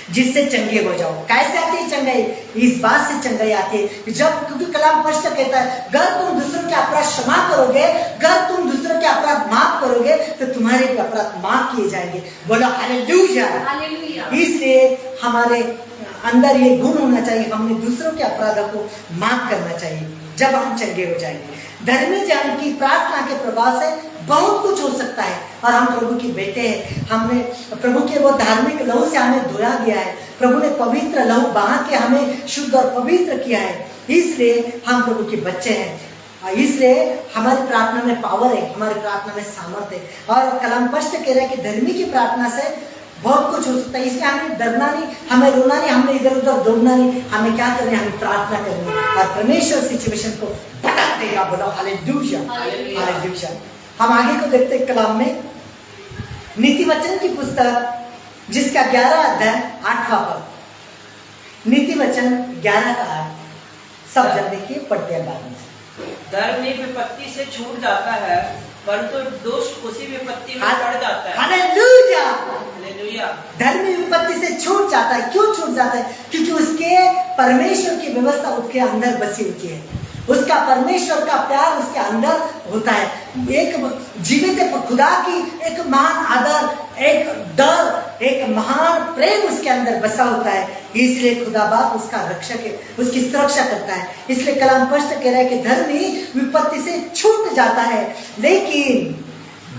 जिससे चंगे हो जाओ। कैसे आती है चंगाई? इस बात से चंगाई आती है जब, क्योंकि कलाम स्पष्ट कहता है, अगर तुम दूसरों के अपराध क्षमा करोगे, अगर तुम दूसरों के अपराध माफ करोगे तो तुम्हारे अपराध माफ किए जाएंगे। बोलो हालेलुया, हालेलुया। इसलिए हमारे अंदर ये गुण होना चाहिए, हमने दूसरों के अपराधों को माफ करना चाहिए, जब हम चंगे हो जाएंगे। धर्मी जन की प्रार्थना के प्रभाव से बहुत कुछ हो सकता है, और हम प्रभु के बेटे हैं, हमने प्रभु के वो धार्मिक लहू से हमें धोया गया है, प्रभु ने पवित्र लहू बहा के हमें शुद्ध और पवित्र किया है, इसलिए हम प्रभु के बच्चे हैं। इसलिए हमारी प्रार्थना में पावर है, हमारी प्रार्थना में सामर्थ्य है। और कलाम स्पष्ट कह रहे हैं कि धर्मी की प्रार्थना से बहुत कुछ हो सकता है, इसलिए हमें डरना नहीं, हमें रोना नहीं, हमें इधर उधर दौड़ना नहीं, हमें क्या करना है, हमें प्रार्थना करनी है, और परमेश्वर सिचुएशन को बदल देगा। बोलो हालेलुया, हालेलुया। हम आगे को देखते हैं कलाम में, नीति वचन की पुस्तक जिसका 11 अध्याय 8वां पद, नीति वचन 11 का 8, सब जन देखिए, पढ़ते हैं बाद में। धर्मी विपत्ति से छूट जाता है, परंतु दुष्ट उसी विपत्ति में पड़ जाता है। Hallelujah, hallelujah. धर्मी विपत्ति से छूट जाता है। क्यों छूट जाता है? क्योंकि उसके परमेश्वर की व्यवस्था उसके अंदर बसी होती है, उसका परमेश्वर का प्यार उसके अंदर होता है, एक जीवित खुदा की एक महान आदर, एक डर, एक महान प्रेम उसके अंदर बसा होता है, इसलिए खुदा बाप उसका रक्षक है, उसकी सुरक्षा करता है। इसलिए कलाम स्पष्ट कह रहा है कि धर्मी विपत्ति से छूट जाता है, लेकिन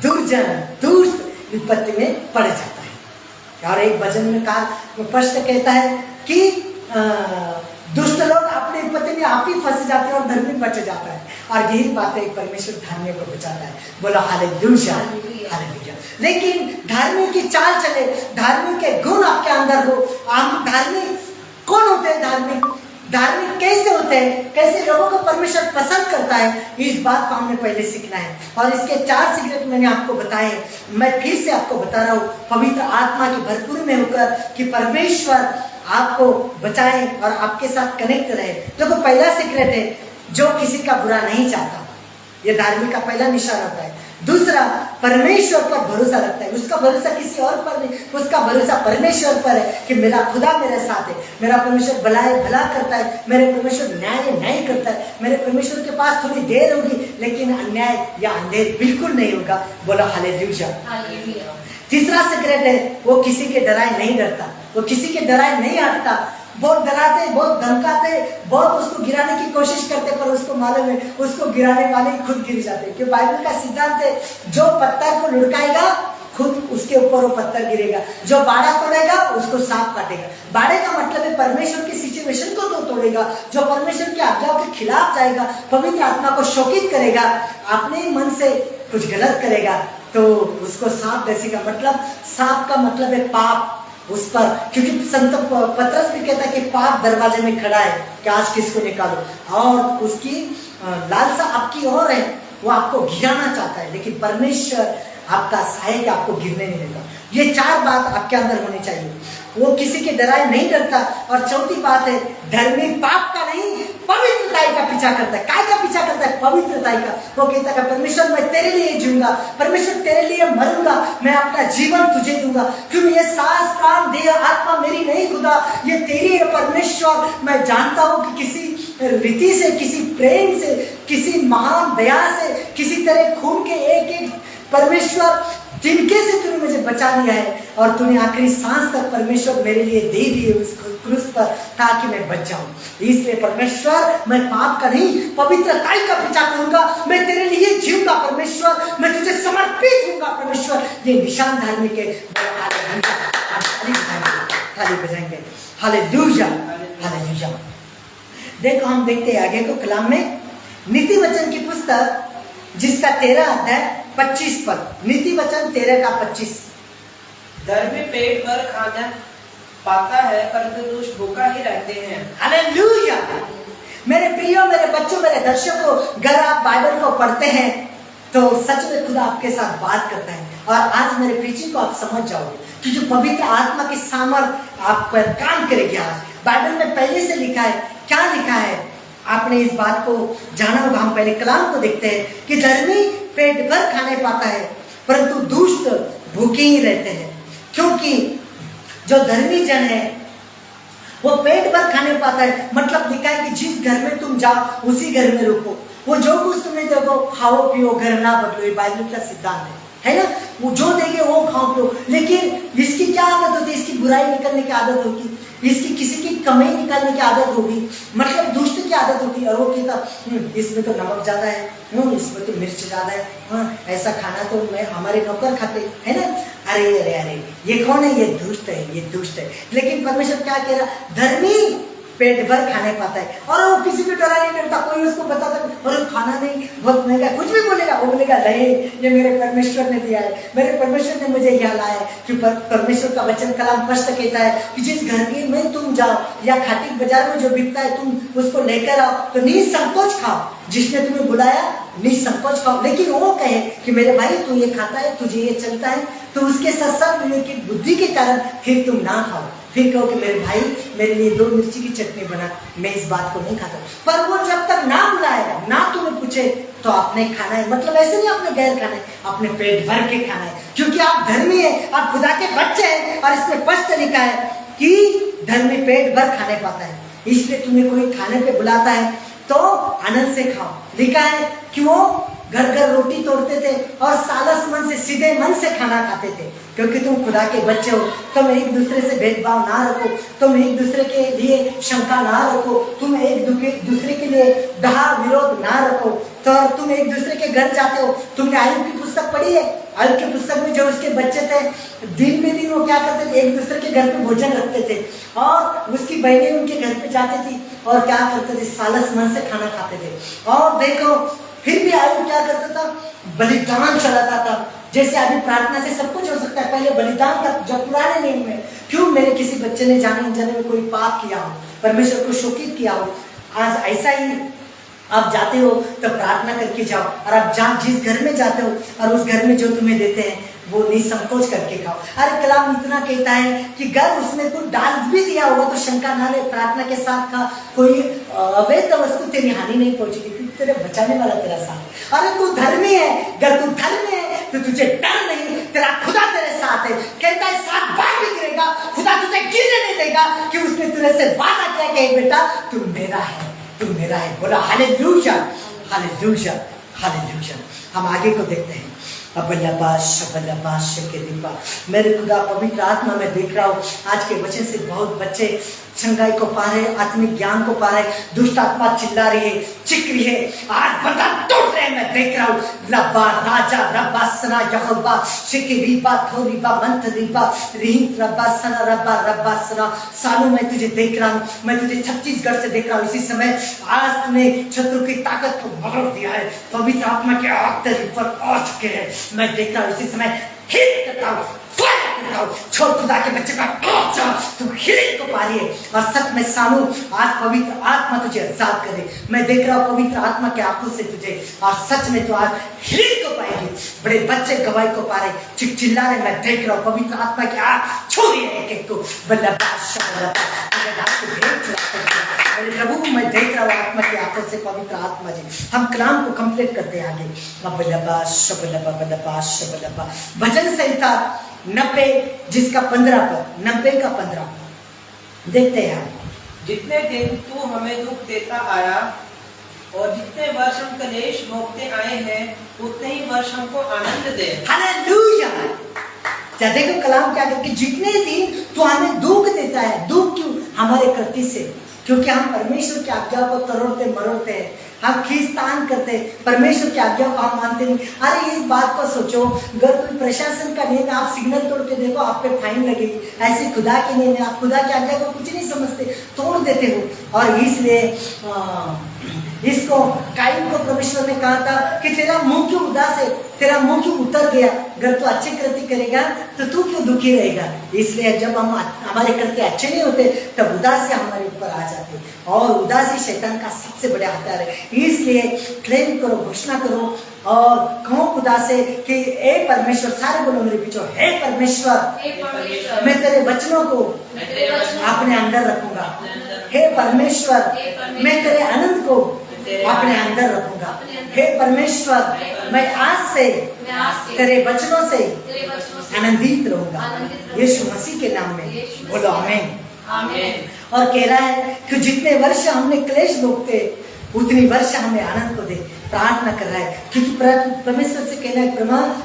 दुर्जन दुष्ट विपत्ति में पड़ जाता है। और एक भजन में कहा, स्पष्ट कहता है कि दुष्ट लोग अपनी विपत्ति में आप ही फंस जाते हैं और धर्मी बच जाता है, और यही बात है, परमेश्वर धार्मिक को बचाता है। बोलो हालेलुया, हालेलुया। लेकिन धार्मिक की चाल चले, धार्मिक के गुण आपके अंदर हो। आप धार्मिक कौन होते हैं? धार्मिक कैसे होते हैं, कैसे लोगों को परमेश्वर पसंद करता है, इस बात को हमने पहले सीखना है। और इसके 4 सीक्रेट मैंने आपको बताए, मैं फिर से आपको बता रहा हूँ, पवित्र आत्मा की भरपूरी में होकर कि परमेश्वर आपको बचाए और आपके साथ कनेक्ट रहे। देखो, पहला सीक्रेट है, जो किसी का बुरा नहीं चाहता, ये धार्मिक का पहला निशान होता है। दूसरा, परमेश्वर पर भरोसा रखता है, उसका भरोसा किसी और पर नहीं, उसका भरोसा परमेश्वर पर है कि मेरा खुदा मेरे साथ है, मेरा परमेश्वर भला करता है, मेरे परमेश्वर न्याय करता है, मेरे परमेश्वर के पास थोड़ी देर होगी लेकिन अन्याय या अंधेर बिल्कुल नहीं होगा। बोलो हालेलुया। तीसरा सीक्रेट है, वो किसी के डराए नहीं डरता, वो किसी के डराए नहीं हटता। बहुत डराते, बहुत धमकाते, बहुत उसको गिराने की कोशिश करते, पर उसको मालूम है उसको गिराने वाले खुद गिर जाते। क्योंकि बाइबल का सिद्धांत है, जो पत्थर को लुढ़काएगा खुद उसके ऊपर वो पत्थर गिरेगा, जो बाड़ा तोड़ेगा उसको सांप काटेगा। बाड़े का मतलब है परमेश्वर की सिचुएशन को तो तोड़ेगा, जो परमेश्वर की आज्ञाओं के खिलाफ जाएगा, पवित्र आत्मा को शोकित करेगा, अपने मन से कुछ गलत करेगा, तो उसको सांप डसेगा। मतलब सांप का मतलब है पाप उस पर, क्योंकि संत पतरस भी कहता है कि पाप दरवाजे में खड़ा है कि आज किसको निकालो, और उसकी लालसा आपकी ओर है, वो आपको गिराना चाहता है, लेकिन परमेश्वर आपका सहायक आपको गिरने नहीं देगा। ये 4 बात आपके अंदर होनी चाहिए। वो किसी के डराए नहीं डरता। और चौथी बात है, धर्मी पाप का नहीं पवित्रताई का पीछा करता है। काय का पीछा करता है? पवित्रताई का। वो कहता है परमेश्वर मैं तेरे लिए जीऊंगा, परमेश्वर तेरे लिए मरूंगा, मैं अपना जीवन तुझे दूंगा, क्योंकि ये सांस प्राण देह आत्मा मेरी नहीं खुदा, ये तेरी है परमेश्वर। मैं जानता हूँ कि किसी रीति से, किसी प्रेम से, किसी महान दया से, किसी तरह खून के एक परमेश्वर जिनके से तूने मुझे बचा लिया है, और तूने आखिरी सांस तक परमेश्वर मेरे लिए दे दिए उस क्रूस पर, ताकि मैं बच जाऊं। इसलिए परमेश्वर मैं पाप का नहीं पवित्रताई का पीछा करूंगा, मैं तेरे लिए जीऊंगा परमेश्वर, मैं तुझे समर्पित हूंगा परमेश्वर। ये निशान धार्मिक है। ताली बजाएंगे, हालेलुया, हालेलुया। देखो, हम देखते हैं आगे को कलाम में, नीति वचन की पुस्तक जिसका 13 अध्याय 25 पद, नीति वचन 13 का 25। धर्मी पेट भर खाना पाता है, परंतु दुष्ट भूखा ही रहते हैं। हालेलुया। मेरे प्रियो, मेरे बच्चों, मेरे दर्शकों, अगर आप बाइबल को पढ़ते हैं तो सच में खुदा आपके साथ बात करता है, और आज मेरे प्रीचिंग को आप समझ जाओगे, क्योंकि पवित्र आत्मा की सामर्थ आप पर काम करेगी। आज बाइबल में पहले से लिखा है, क्या लिखा है आपने इस बात को जाना होगा। हम पहले कलाम को देखते हैं कि धर्मी पेट भर खाने पाता है, परंतु दुष्ट भूखे ही रहते हैं। क्योंकि जो धर्मी जन है वो पेट भर खाने पाता है, मतलब लिखा है कि जिस घर में तुम जाओ उसी घर में रुको, वो जो कुछ तुम्हें देखो खाओ पियो, घर ना बदलो, ये बाइबल का सिद्धांत है ना। वो जो देंगे वो खाओ पियो, लेकिन इसकी क्या आदत होती है? इसकी बुराई निकलने की आदत होगी। इसकी किसी की कमी निकालने की आदत होगी, मतलब दुष्ट की आदत होगी, और वो कहता इसमें तो नमक ज़्यादा है, इसमें तो मिर्च ज़्यादा है, ऐसा खाना तो मैं हमारे नौकर खाते है ना। अरे अरे अरे, ये कौन है? ये दुष्ट है, ये दुष्ट है। लेकिन परमेश्वर क्या कह रहा? धर्मी पेट भर खाने पाता है, और वो किसी को डरा नहीं डरता। कोई उसको बताता और खाना नहीं बहुत महंगा, कुछ भी बोलेगा, वो बोलेगा नहीं, ये मेरे परमेश्वर ने दिया है, मेरे परमेश्वर ने मुझे यहाँ लाया है। कि परमेश्वर का वचन कलाम स्पष्ट कहता है कि जिस घर में तुम जाओ या खाटी बाजार में जो बिकता है तुम उसको लेकर आओ, तो निसंकोच खाओ, जिसने तुम्हें बुलाया निसंकोच खाओ। लेकिन वो कहे कि मेरे भाई तू ये खाता है, तुझे ये चलता है, तो उसके साथ की बुद्धि के कारण फिर तुम ना खाओ, फिर कहो कि मेरे भाई मेरे लिए 2 मिर्ची की चटनी बना, मैं इस बात को नहीं खाता। पर वो जब तक ना बुलाए, ना तुम्हें पूछे, तो आपने खाना है, मतलब ऐसे नहीं आपने गैर खाना है, आपने पेट भर के खाना है, क्योंकि आप धर्मी है, आप खुदा के बच्चे हैं। और इसमें स्पष्ट लिखा है कि धर्मी पेट भर खाने पाता है, इसलिए तुम्हें कोई खाने पे बुलाता है तो आनंद से खाओ। लिखा है कि वो घर घर रोटी तोड़ते थे और सालस मन से, सीधे मन से खाना खाते थे, क्योंकि तुम खुदा के बच्चे हो। तुम एक दूसरे से भेदभाव ना रखो, तुम एक दूसरे के लिए शंका ना रखो, तुम एक दूसरे के लिए डहा विरोध ना रखो। तो तुम एक दूसरे के घर जाते हो। तुमने आयुब की पुस्तक पढ़ी है? आयुब की पुस्तक में जो उसके बच्चे थे, दिन में दिन वो क्या करते थे? एक दूसरे के घर पे भोजन रखते थे, और उसकी बहनें उनके घर पे जाती थी और क्या करते थे? सालस मन से खाना खाते थे। और देखो फिर भी आयुब क्या करता था? बलिदान चलाता था। जैसे अभी प्रार्थना से सब कुछ हो सकता है, पहले बलिदान का जब पुराने नियम में, क्यों मेरे किसी बच्चे ने जाने अनजाने में कोई पाप किया हो, परमेश्वर को शोकित किया हो, आज ऐसा ही आप जाते हो तो प्रार्थना करके जाओ, और आप जहाँ जिस घर में जाते हो और उस घर में जो तुम्हें देते हैं वो निसंकोच करके खाओ। अरे कलाम इतना कहता है कि घर उसमें कुछ डाल भी दिया होगा तो शंका ना ले, प्रार्थना के साथ खा, कोई अवैध वस्तु तेरी हानि नहीं पहुंचेगी, क्योंकि तेरे बचाने वाला तेरा साथ। अरे तू धर्मी है, अगर तू धर्मी है तो तुझे डर नहीं, तेरा खुदा तेरे साथ है। कहता है 7 बार भी गिरेगा, खुदा तुझे गिरने नहीं देगा, कि उसने तेरे से वादा किया कि बेटा तू मेरा है, तू मेरा है। बोला हालेलुया, हालेलुया, हालेलुया। हम आगे को देखते हैं। मेरे खुदा पवित्र आत्मा में देख रहा हूँ आज के वचन से बहुत बच्चे शंकाई को पा रहे, आत्मिक ज्ञान को पा रहे, दुष्ट आत्मा चिल्ला रही है, चिक रही है, आज बंधन टूट रहे। मैं देख रहा हूँ रब्बा राजा रब्बा सना यहोवा शिकरीबा थोरीबा मंथरीबा रीम रब्बा सना रब्बा रब्बा सना। सालों मैं तुझे देख रहा हूँ, मैं तुझे छत्तीसगढ़ से देख रहा हूँ। इसी समय आज तूने शत्रु की ताकत को मरोड़ दिया है, पवित्र आत्मा के आग तेरे ऊपर आ चुके हैं। मैं देख रहा हूँ इसी समय हिट करता हूँ, छोड़ खुदा के बच्चे का तू हिलिंग को पा रही है। और सच में सानू आज पवित्र आत्मा तुझे आजाद करे। मैं देख रहा हूँ पवित्र आत्मा के आंखों से तुझे, और सच में तू आज हिलिंग को पाएगी। बड़े बच्चे गवाही को पा रहे, चिल्ला रहे। मैं देख रहा हूँ पवित्र आत्मा की आंख छू रही है एक एक को। प्रभु मैं देख रहा हूँ आत्मा की आंखों से, पवित्र आत्मा जी। हम कलाम को कंप्लीट करते हैं आगे। भजन संहिता 90 जिसका 15 पद, 90 का 15 देखते हैं। जितने दिन तू हमें दुख देता आया और जितने वर्ष हम कलेश भोगते आए हैं, उतने ही वर्ष हमको आनंद दे। हालेलुया। देखो कलाम क्या कहता है कि जितने दिन तू हमें दुख देता है। दुख क्यों? हमारे कृति से, क्योंकि हम परमेश्वर की आज्ञा को तोड़ते मरोड़ते हैं, हम खींचतान करते हैं, परमेश्वर की आज्ञा को हम मानते नहीं। अरे इस बात को सोचो, अगर कोई प्रशासन का नियम, आप सिग्नल तोड़ के देखो आप पे फाइन लगेगी। ऐसे खुदा के नियम है, आप खुदा की आज्ञा को कुछ नहीं समझते, तोड़ देते हो। और इसलिए इसको कायम को परमेश्वर ने कहा था कि तेरा मुंह क्यों उदास है, तेरा मुंह क्यों उतर गया? अगर तू अच्छे कृत्य करेगा तो तू क्यों दुखी रहेगा? इसलिए जब हम हमारे कृत्य अच्छे नहीं होते तब उदासी हमारे ऊपर आ जाती, और उदासी शैतान का सबसे बड़ा हथियार है। इसलिए क्लेम करो, घोषणा करो और कहो खुदा से कि हे परमेश्वर, सारे बोलो मेरे पीछे, हे परमेश्वर मैं तेरे वचनों को अपने अंदर रखूंगा। हे परमेश्वर मैं तेरे आनंद को अपने अंदर रखूंगा। हे परमेश्वर मैं आज से तेरे वचनों से आनंदित रहूंगा। यीशु मसीह के नाम में बोलो आमीन। और कह रहा है कि जितने वर्ष हमने क्लेश भोगते उतनी वर्ष हमें आनंद को दे। प्रार्थना कर रहा है, क्योंकि परमेश्वर से कहना है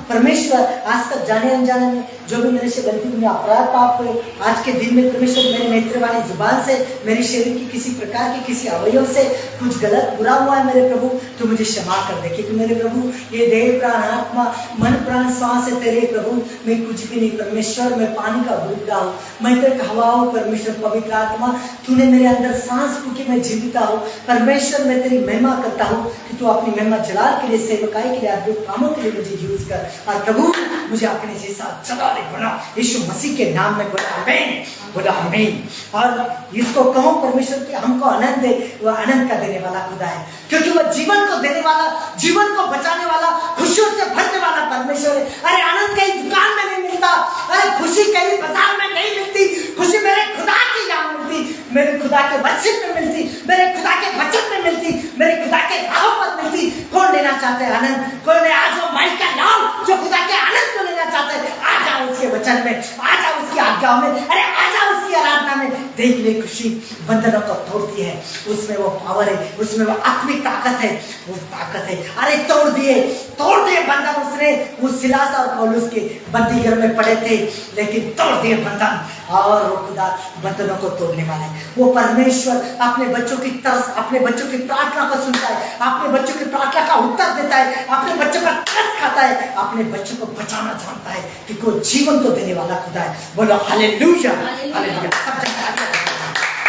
परमेश्वर आज तक जाने अनजाने में जो भी मेरे से गलती हुई, अपराध पाप हुए, आज के दिन में परमेश्वर मेरे नेत्र वाली जुबान से, मेरे शरीर की किसी प्रकार के किसी अवयव से कुछ गलत बुरा हुआ है मेरे प्रभु, तो मुझे क्षमा कर दे। क्योंकि मेरे प्रभु ये देह प्राण आत्मा मन प्राण श्वास है तेरे प्रभु, मैं कुछ भी नहीं परमेश्वर, मैं पानी का बूंदा हूँ, मैं तो एक हवा हूँ परमेश्वर। पवित्र आत्मा तूने मेरे अंदर सांस फूकी, मैं जीविता हूँ परमेश्वर, मैं तेरी महिमा करता हूँ कि तू अपनी महिमा जलाल के लिए, सेवकाई के लिए, अद्भुत कामों के लिए मुझे यूज कर। और प्रभु मुझे अपने जैसा चलाने बना, यीशु मसीह के नाम में बोला आमीन, बोला आमीन। और इसको कहो परमेश्वर कि हमको आनंद दे, वह आनंद का देने वाला खुदा है, क्योंकि वह जीवन को देने वाला, जीवन को बचाने वाला, खुशियों से भरने वाला परमेश्वर है। अरे आनंद कहीं दुकान में नहीं मिलता, अरे खुशी कहीं बाजार में नहीं मिलती, खुशी मेरे खुदा की यहाँ मिलती, मेरे खुदा के वचन में मिलती, मेरे खुदा के वचन में मिलती, मेरे खुदा के राहों पर मिलती। कौन लेना चाहते हैं आनंद? कोई ने आज वो माइक का नाम जो खुदा के आनंद को लेना चाहते हैं, आ जाओ उसके वचन में, आ जाओ उसकी आज्ञाओं में, अरे आ जाओ उसकी आराधना में। देख ले खुशी बंधनों को तोड़ती है, उसमें वो पावर है, उसमें वो आत्मिक ताकत है, वो ताकत है। अरे तोड़ दिए बंधन उसने, वो सिलास और पौलुस के बंदी घर में पड़े थे, लेकिन तोड़ दिए बंधन, और वो खुदा बंधनों को तोड़ने वाला है। वो परमेश्वर अपने बच्चों की तरस, अपने बच्चों की प्रार्थना को सुनता है, अपने बच्चों की प्रार्थना का उत्तर देता है, अपने बच्चों का तरस खाता है, अपने बच्चों को बचाना जानता है, कि कोई जीवन को देने वाला खुदा है। बोलो हालेलुया, हालेलुया, सब जगह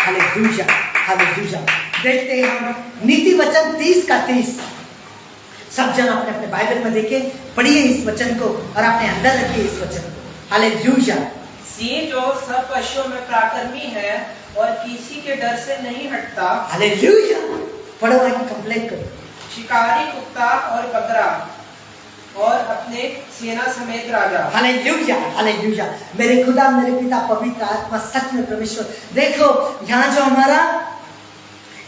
हालेलुया, हालेलुया। देखते हैं हम नीति वचन 30 का 30। सब जन अपने अपने बाइबल में देखें, पढ़िए इस वचन को और अपने अंदर रखिए इस वचन को। हालेलुया। सिंह जो सब पशुओं में पराक्रमी है और किसी के डर से नहीं हटता। हालेलुया। पढ़ो आगे, कंप्लेंट करो। शिकारी कुत्ता और बकरा और अपने सेना समेत राजा। Hallelujah, hallelujah. मेरे खुदा, मेरे पिता, पवित्र आत्मा, सच में परमेश्वर। देखो यहाँ जो हमारा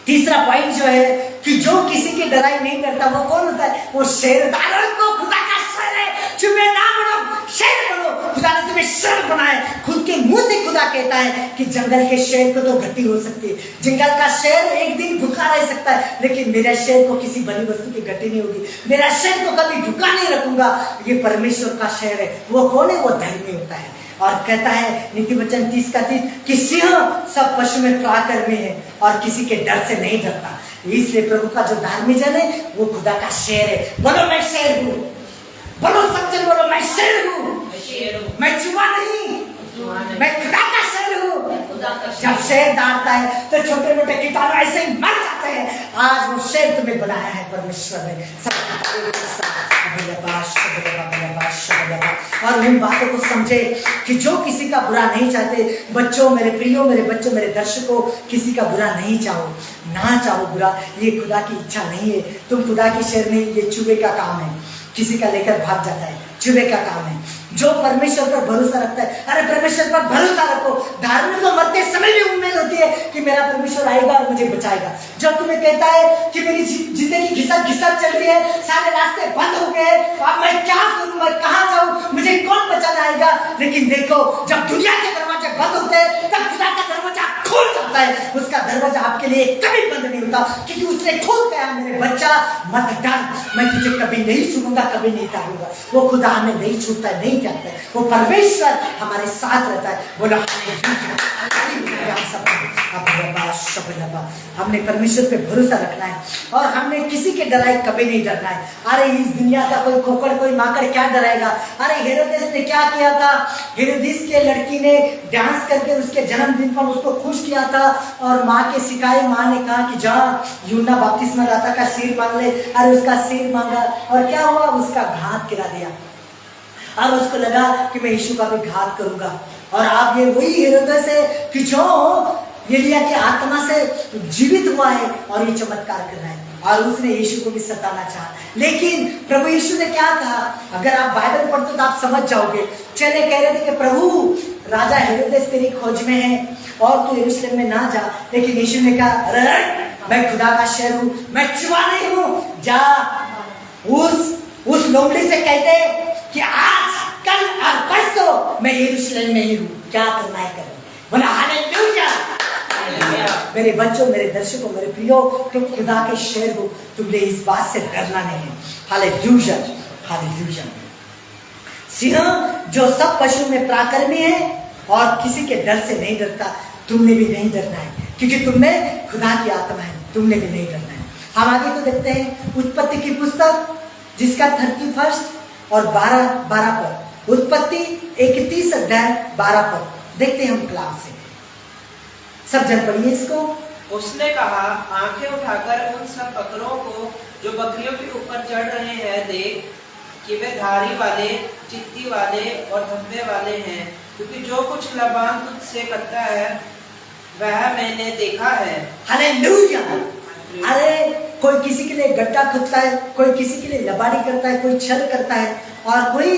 तीसरा पॉइंट जो है कि जो किसी की डराई नहीं करता, वो कौन होता है? वो शेरदारों को खुदा का शेर है, चुपे ना बनो, शेर बनो। खुदा ने तुम्हें शेर बनाया, खुद के मुंह से खुदा कहता है कि जंगल के शेर को तो घटी हो सकती है, जंगल का शेर एक दिन भूखा रह सकता है, लेकिन मेरा शेर को किसी बड़ी वस्तु की घटी नहीं होगी, मेरा शेर को कभी भूखा नहीं रखूंगा। ये परमेश्वर का शेर है। वो कौन है? वो धर्मी होता है। और कहता है नीति वचन 30 का 30 कि सिंह सब पशु में पराक्रमी है और किसी के डर से नहीं डरता। इसलिए प्रभु का जो धार्मिक जन है वो खुदा का शेर है। बोलो मैं शेर हूँ, बोलो सच्चे बोलो मैं शेर हूँ, मैं चूहा नहीं, मैं खुदा का शेर हूँ। जब शेर डांटता है तो छोटे मोटे कीटाणु ऐसे ही मर जाते हैं। आज वो शेर तुम्हें बनाया है परमेश्वर ने। और उन बातों को समझे कि जो किसी का बुरा नहीं चाहते। बच्चों, मेरे प्रियो, मेरे बच्चों, मेरे दर्शकों, किसी का बुरा नहीं चाहो, ना चाहो बुरा, ये खुदा की इच्छा नहीं है। तुम खुदा की शेर नहीं, ये चूहे का काम है, किसी का लेकर भाग जाता है, चूहे का काम है। जो परमेश्वर पर भरोसा रखता है, अरे परमेश्वर पर भरोसा रखो। धार्मिक को मरते समय भी उम्मीद होती है कि मेरा परमेश्वर आएगा और मुझे बचाएगा। जब तुम्हें कहता है कि मेरी जिंदगी घिसक घिसक चल रही है, सारे रास्ते बंद हो गए, अब मैं क्या करूं, मैं कहां जाऊं, मुझे कौन बचाने आएगा? लेकिन देखो, जब दुनिया के दरवाजे बंद होते हैं तब खुदा का दरवाजा खुल जाता है। उसका दरवाजा आपके लिए कभी बंद नहीं होता, क्योंकि उसने खुद कहा मेरे बच्चा मत डर, मैं तुझे कभी नहीं छूऊंगा, कभी नहीं टालूंगा। वो खुदा हमें नहीं छूता है, नहीं करता है, वो परमेश्वर हमारे साथ रहता है। बोलो हमने परमेश्वर पे भरोसा रखना है और हमने किसी के डराए कभी नहीं डरना है। अरे इस दुनिया का कोई खोखड़, कोई माकड़ क्या डराएगा? अरे हेरोदेस ने क्या किया था? हेरोदिस के लड़की ने डांस करके उसके जन्मदिन पर उसको खुश किया था और माँ के सिखाए, माँ ने कहा कि जा यूहन्ना बपतिस्मा दाता का सिर मांग ले। अरे उसका सिर मांगा और क्या हुआ? उसका घात गिरा दिया और उसको लगा कि मैं यीशु का भी घात करूंगा। और आप ये वही हेरोदेस है कि जो एलिया की आत्मा से जीवित हुआ है और ये चमत्कार कर रहा है और उसने यीशु को भी सताना चाहा। लेकिन प्रभु यीशु ने क्या कहा? अगर आप बाइबल पढ़ते तो आप समझ जाओगे। चले कह रहे थे कि प्रभु राजा हेरोदेस तेरी खोज में है और तू यरूशलेम में ना जा। लेकिन यीशु ने कहा अरे मैं खुदा का शेर हूँ, मैं चूहा नहीं हूँ। जा उस लोमड़ी से कहते कि आज कल और परसों मैं यरूशलेम में ही हूँ, क्या करना है कर। बोला हालेलुया, हालेलुया। मेरे बच्चों, मेरे दर्शकों, मेरे प्रियो, तुम खुदा के शेर हो, तुमने इस बात से डरना नहीं है। Hallelujah, hallelujah. सिंह जो सब पशु में पराक्रमी है और किसी के डर से नहीं डरता, तुमने भी नहीं डरना है, क्योंकि तुमने खुदा की आत्मा है, तुमने भी नहीं डरना है। हम आगे को देखते हैं उत्पत्ति की पुस्तक, जिसका 31 और 12 पद। उत्पत्ति 31 अध्याय 12 पद देखते हैं हम क्लास से। सब जन पढ़िए इसको। उसने कहा, आंखें उठाकर उन सब बकरों को जो बकरियों के ऊपर चढ़ रहे हैं देख, कि वे धारी वाले, चित्ती वाले और धब्बे वाले हैं, क्योंकि जो कुछ लाबान तुझसे करता है वह मैंने देखा है। हालेलुया। अरे कोई किसी के लिए गड्ढा खोदता है, कोई किसी के लिए लबाड़ी करता है, कोई छल करता है और कोई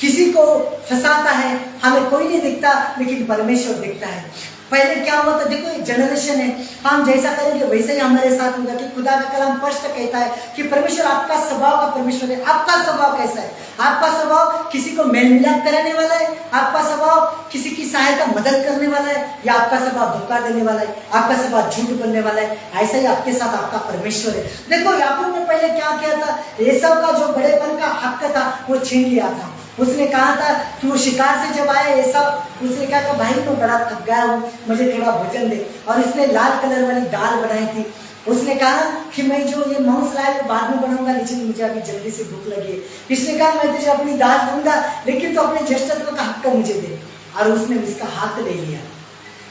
किसी को फंसाता है। हमें कोई नहीं दिखता, लेकिन परमेश्वर दिखता है। पहले क्या हुआ था, देखो ये जनरेशन है, हम जैसा करेंगे वैसे ही हमारे साथ होगा। कि खुदा का कलाम स्पष्ट कहता है कि परमेश्वर आपका स्वभाव का परमेश्वर है। आपका स्वभाव कैसा है? आपका स्वभाव किसी को मेल मिलाप कराने वाला है? आपका स्वभाव किसी की सहायता मदद करने वाला है? या आपका स्वभाव धोखा देने वाला है? आपका स्वभाव झूठ बोलने वाला है? ऐसा ही आपके साथ आपका परमेश्वर है। देखो याकूब ने पहले क्या किया था, एसाव का जो बड़ेपन का हक था वो छीन लिया था। उसने कहा था कि वो शिकार से जब आया एसाव, उसने कहा कि भाई मैं बड़ा थक गया हूँ, मुझे थोड़ा भोजन दे। और इसने लाल कलर वाली दाल बनाई थी। उसने कहा कि मैं जो ये मांस लाया वो बाद में बनाऊंगा, लेकिन मुझे अभी जल्दी से भूख लगी है। इसने कहा मैं तुझे अपनी दाल दूंगा, लेकिन तो अपने ज्येष्ठत्व का हक मुझे दे। और उसने उसका हाथ ले लिया,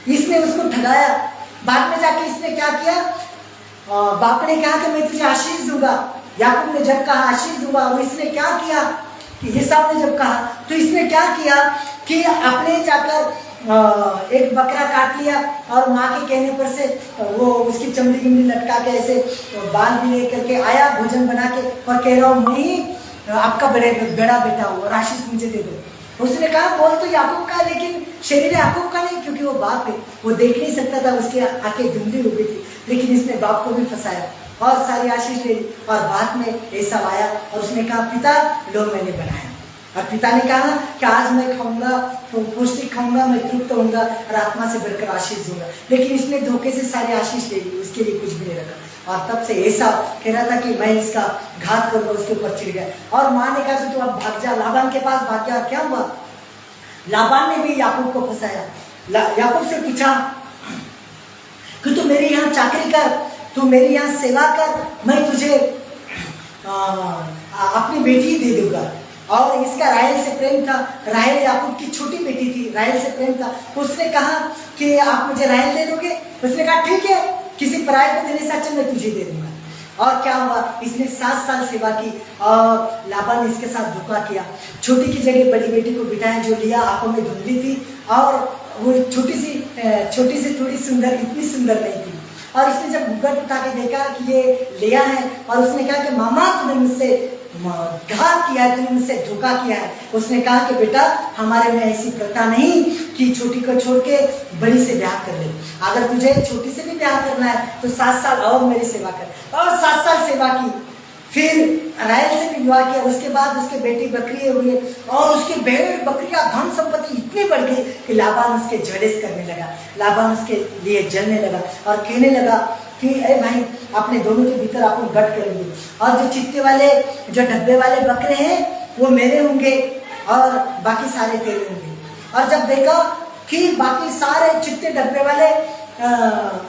इसने उसको ठगाया। बाद में जाके इसने क्या किया, बाप ने कहा कि मैं तुझे आशीष दूंगा। याकूब ने जब कहा आशीष दूंगा, और इसने क्या किया कि एसाव ने जब कहा तो इसने क्या किया कि अपने जाकर एक बकरा काट लिया और माँ के कहने पर से वो उसकी चमड़ी गिमड़ी लटका के ऐसे बाल भी लेकर के आया भोजन बना के, और कह रहा हूँ मैं ही आपका बड़ा बेटा हूँ और आशीष मुझे दे दो। उसने कहा बोल तो याकूब का, लेकिन शरीर याकूब का नहीं, क्योंकि वो बाप है, वो देख नहीं सकता था, उसकी आंखें धुंधली हो गई थी। लेकिन इसने बाप को भी फंसाया और सारी आशीष ले ली। और बाद में एसाव आया और उसने कहा पिता लो मैंने बनाया। और पिता ने कहा कि आज मैं खाऊंगा, पौष्टिक खाऊंगा, मैं तृप्त होऊंगा और आत्मा से भरकर आशीष दूंगा। लेकिन इसने धोखे से सारी आशीष ले ली, उसके लिए कुछ भी नहीं रखा। और तब से एसाव कह रहा था कि मैं इसका घात करूंगा, उसके ऊपर चिढ़ गया। और माँ ने कहा कि तू अब भाग जा, लाबान के पास भाग गया। क्या हुआ, लाबान ने भी याकूब को फंसाया। याकूब से पूछा कि तू मेरे यहाँ चाकरी कर, तू मेरे यहाँ सेवा कर, मैं तुझे अपनी बेटी दे दूंगा। और इसका राहेल से प्रेम था, राहेल याकूब की छोटी बेटी थी, राहेल से प्रेम था। उसने कहा कि आप मुझे राहेल दे दोगे? उसने कहा ठीक है, किसी पराये को देने से अच्छा मैं तुझे दे दूंगा। और क्या हुआ, इसने 7 साल सेवा की और लाबान ने इसके साथ धोखा किया। छोटी की जगह बड़ी बेटी को बिठाया, जो लिया आंखों में धुंधली थी और वो छोटी सी थोड़ी सुंदर, इतनी सुंदर नहीं थी। और इसने जब घूंघट उठा के देखा कि ये लिया है, और उसने कहा कि मामा तूने मुझसे घात किया है, तूने मुझसे धोखा किया है। उसने कहा कि बेटा हमारे में ऐसी प्रथा नहीं कि छोटी को छोड़ के बड़ी से ब्याह कर ले। अगर तुझे छोटी से भी ब्याह करना है तो 7 साल और मेरी सेवा कर। और 7 साल सेवा की, फिर राहेल से भी विवाह किया। उसके बाद उसके बेटी बकरी हुई और उसके भेड़ बकरियां धन संपत्ति इतनी बढ़ गई कि लाबान उसके जलेस करने लगा, लाबान उसके लिए जलने लगा और कहने लगा कि अरे भाई अपने दोनों के भीतर आप गट करेंगे, और जो चित्ते वाले जो डब्बे वाले बकरे हैं वो मेरे होंगे और बाकी सारे तेरे होंगे। और जब देखा कि बाकी सारे चित्ते डब्बे वाले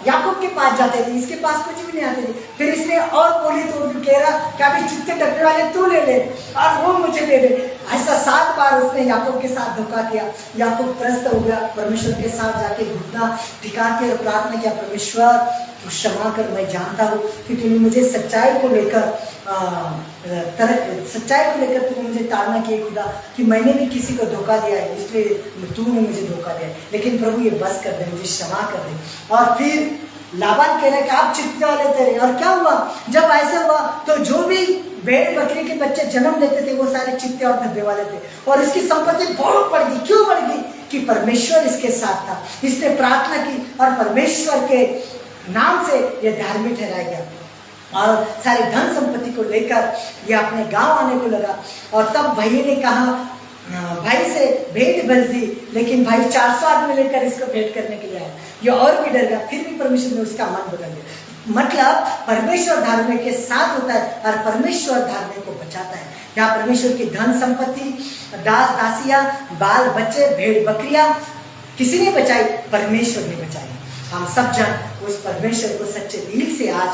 याकूब के पास जाते थे, इसके पास कुछ भी नहीं आते थे। फिर इसने और बोली तो कह रहा कि अभी चित्ते डब्बे वाले तू ले ले और वो मुझे दे दे। ऐसा 7 बार उसने याकूब के साथ धोखा किया। याकूब त्रस्त हो गया, परमेश्वर के साथ जाके घुटना टिका के और प्रार्थना किया, परमेश्वर तू क्षमा कर, मैं जानता हूँ कि तूने मुझे सच्चाई को लेकर तूने मुझे ताड़ना किया खुदा, कि मैंने भी किसी को धोखा दिया है, इसलिए तूने मुझे धोखा दिया है। लेकिन प्रभु ये बस कर दे, मुझे क्षमा कर दे। और फिर लाबान कह रहे कि आप चित्ते वाले तेरे। और क्या हुआ, जब ऐसा हुआ तो जो भी भेड़ बकरी के बच्चे जन्म लेते थे वो सारे चित्ते और धब्बे वाले थे। और इसकी संपत्ति बहुत बढ़ गई। क्यों बढ़ गई? कि परमेश्वर इसके साथ था, इसने प्रार्थना की और परमेश्वर के नाम से यह धार्मिक ठहराया गया। और सारी धन संपत्ति को लेकर यह अपने गांव आने को लगा। और तब भैया ने कहा भाई से भेंट भेज दी, लेकिन भाई 400 आदमी लेकर इसको भेंट करने के लिए आया, ये और भी डर गया, फिर भी परमेश्वर ने उसका मन बदल दिया। मतलब परमेश्वर धार्मिक के साथ होता है और परमेश्वर धार्मिक को बचाता है। यहाँ परमेश्वर की धन संपत्ति, दास दासियां, बाल बच्चे, भेड़ बकरियां किसी ने बचाई, परमेश्वर ने बचाई। हम सब जन उस परमेश्वर को सच्चे दिल से आज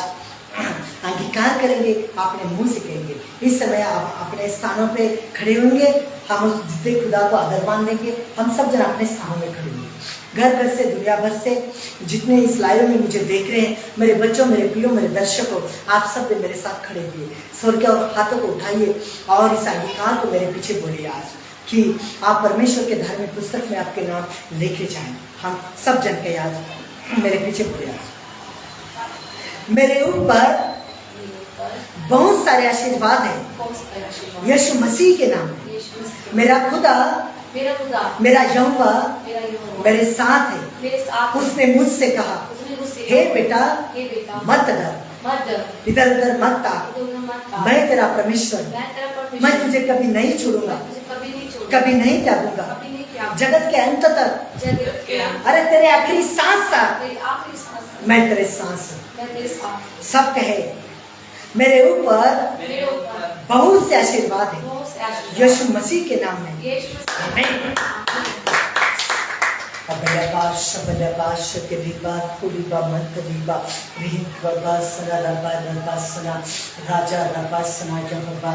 अंगीकार करेंगे, अपने मुंह से कहेंगे। इस समय आप अपने स्थानों पे खड़े होंगे, हम उस जिद्दे खुदा को आदर मान देंगे। हम सब जन अपने स्थानों में खड़े होंगे, घर घर से, दुनिया भर से जितने इस लाइव में मुझे देख रहे हैं, मेरे बच्चों, मेरे प्रियो, मेरे दर्शकों, आप सब भी मेरे साथ खड़े हुए स्वर के और हाथों को उठाइए और इस अंगीकार को मेरे पीछे बोलिए आज कि आप परमेश्वर के धार्मिक पुस्तक में आपके नाम लिखे जाएं। हम सब जन के आज मेरे पीछे बोलिए आज, मेरे ऊपर बहुत सारे आशीर्वाद हैं यीशु मसीह के नाम में। मेरा खुदा, मेरा यहोवा मेरे साथ है। उसने मुझसे कहा, हे बेटा मत डर, इधर उधर मत ताक, मैं तेरा परमेश्वर, मैं तुझे कभी नहीं छोड़ूंगा, कभी नहीं त्यागूंगा, जगत के अंत तक, अरे तेरे आखिरी सांस तक मैं तेरे सांस हूं। सब कहे मेरे ऊपर बहुत से आशीर्वाद है यीशु मसीह के नाम में। आमीन। Abalabash, Abalabash, Kiriba, Kuriba, Mantariba, Rinkaba, Sana, Rabba, Rabasana, Raja, Rabasana, Yahaba,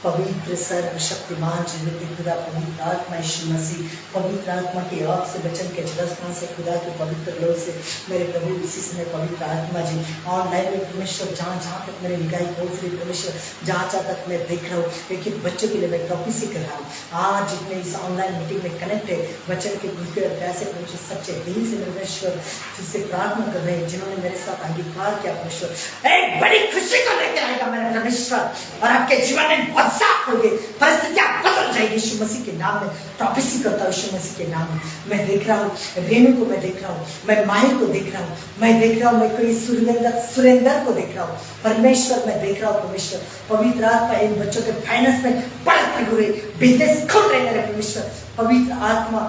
पवित्र सर्वशक्तिमान जीवित खुदा, पवित्र आत्मा यीशु मसीह, पवित्र आत्मा की आग से वचन के जलस्थान से, खुदा के पवित्र लोह से मेरे प्रभु इसी समय पवित्र आत्मा जी ऑनलाइन में परमेश्वर, जहाँ जहाँ तक मेरी निगाह पहुँच रही परमेश्वर, जहाँ जहाँ तक मैं देख रहा हूँ, एक एक बच्चों के लिए मैं प्रोफेसी कर रहा हूँ। आज जितने इस ऑनलाइन मीटिंग में कनेक्ट है, वचन के भूखे और प्यासे परमेश्वर, सच्चे दिल से परमेश्वर तुझसे प्रार्थना कर रहे हैं, जिन्होंने मेरे साथ अंगीकार किया परमेश्वर, एक बड़ी खुशी को लेकर आएगा मेरा परमेश्वर, और आपके जीवन में बहुत साफ होगी, परिस्थितियां बदल जाएगी यीशु मसीह के नाम में। प्रोफेसी करता हूँ यीशु मसीह के नाम में। मैं देख रहा हूँ रेणु को, मैं देख रहा हूँ, मैं माही को देख रहा हूँ, मैं देख रहा हूँ, मैं कोई सुरेंद्र को देख रहा हूँ परमेश्वर, मैं देख रहा हूँ परमेश्वर, पवित्र आत्मा इन बच्चों के फाइनेंस में बढ़ते हुए, बिजनेस खुल रहे मेरे परमेश्वर, पवित्र आत्मा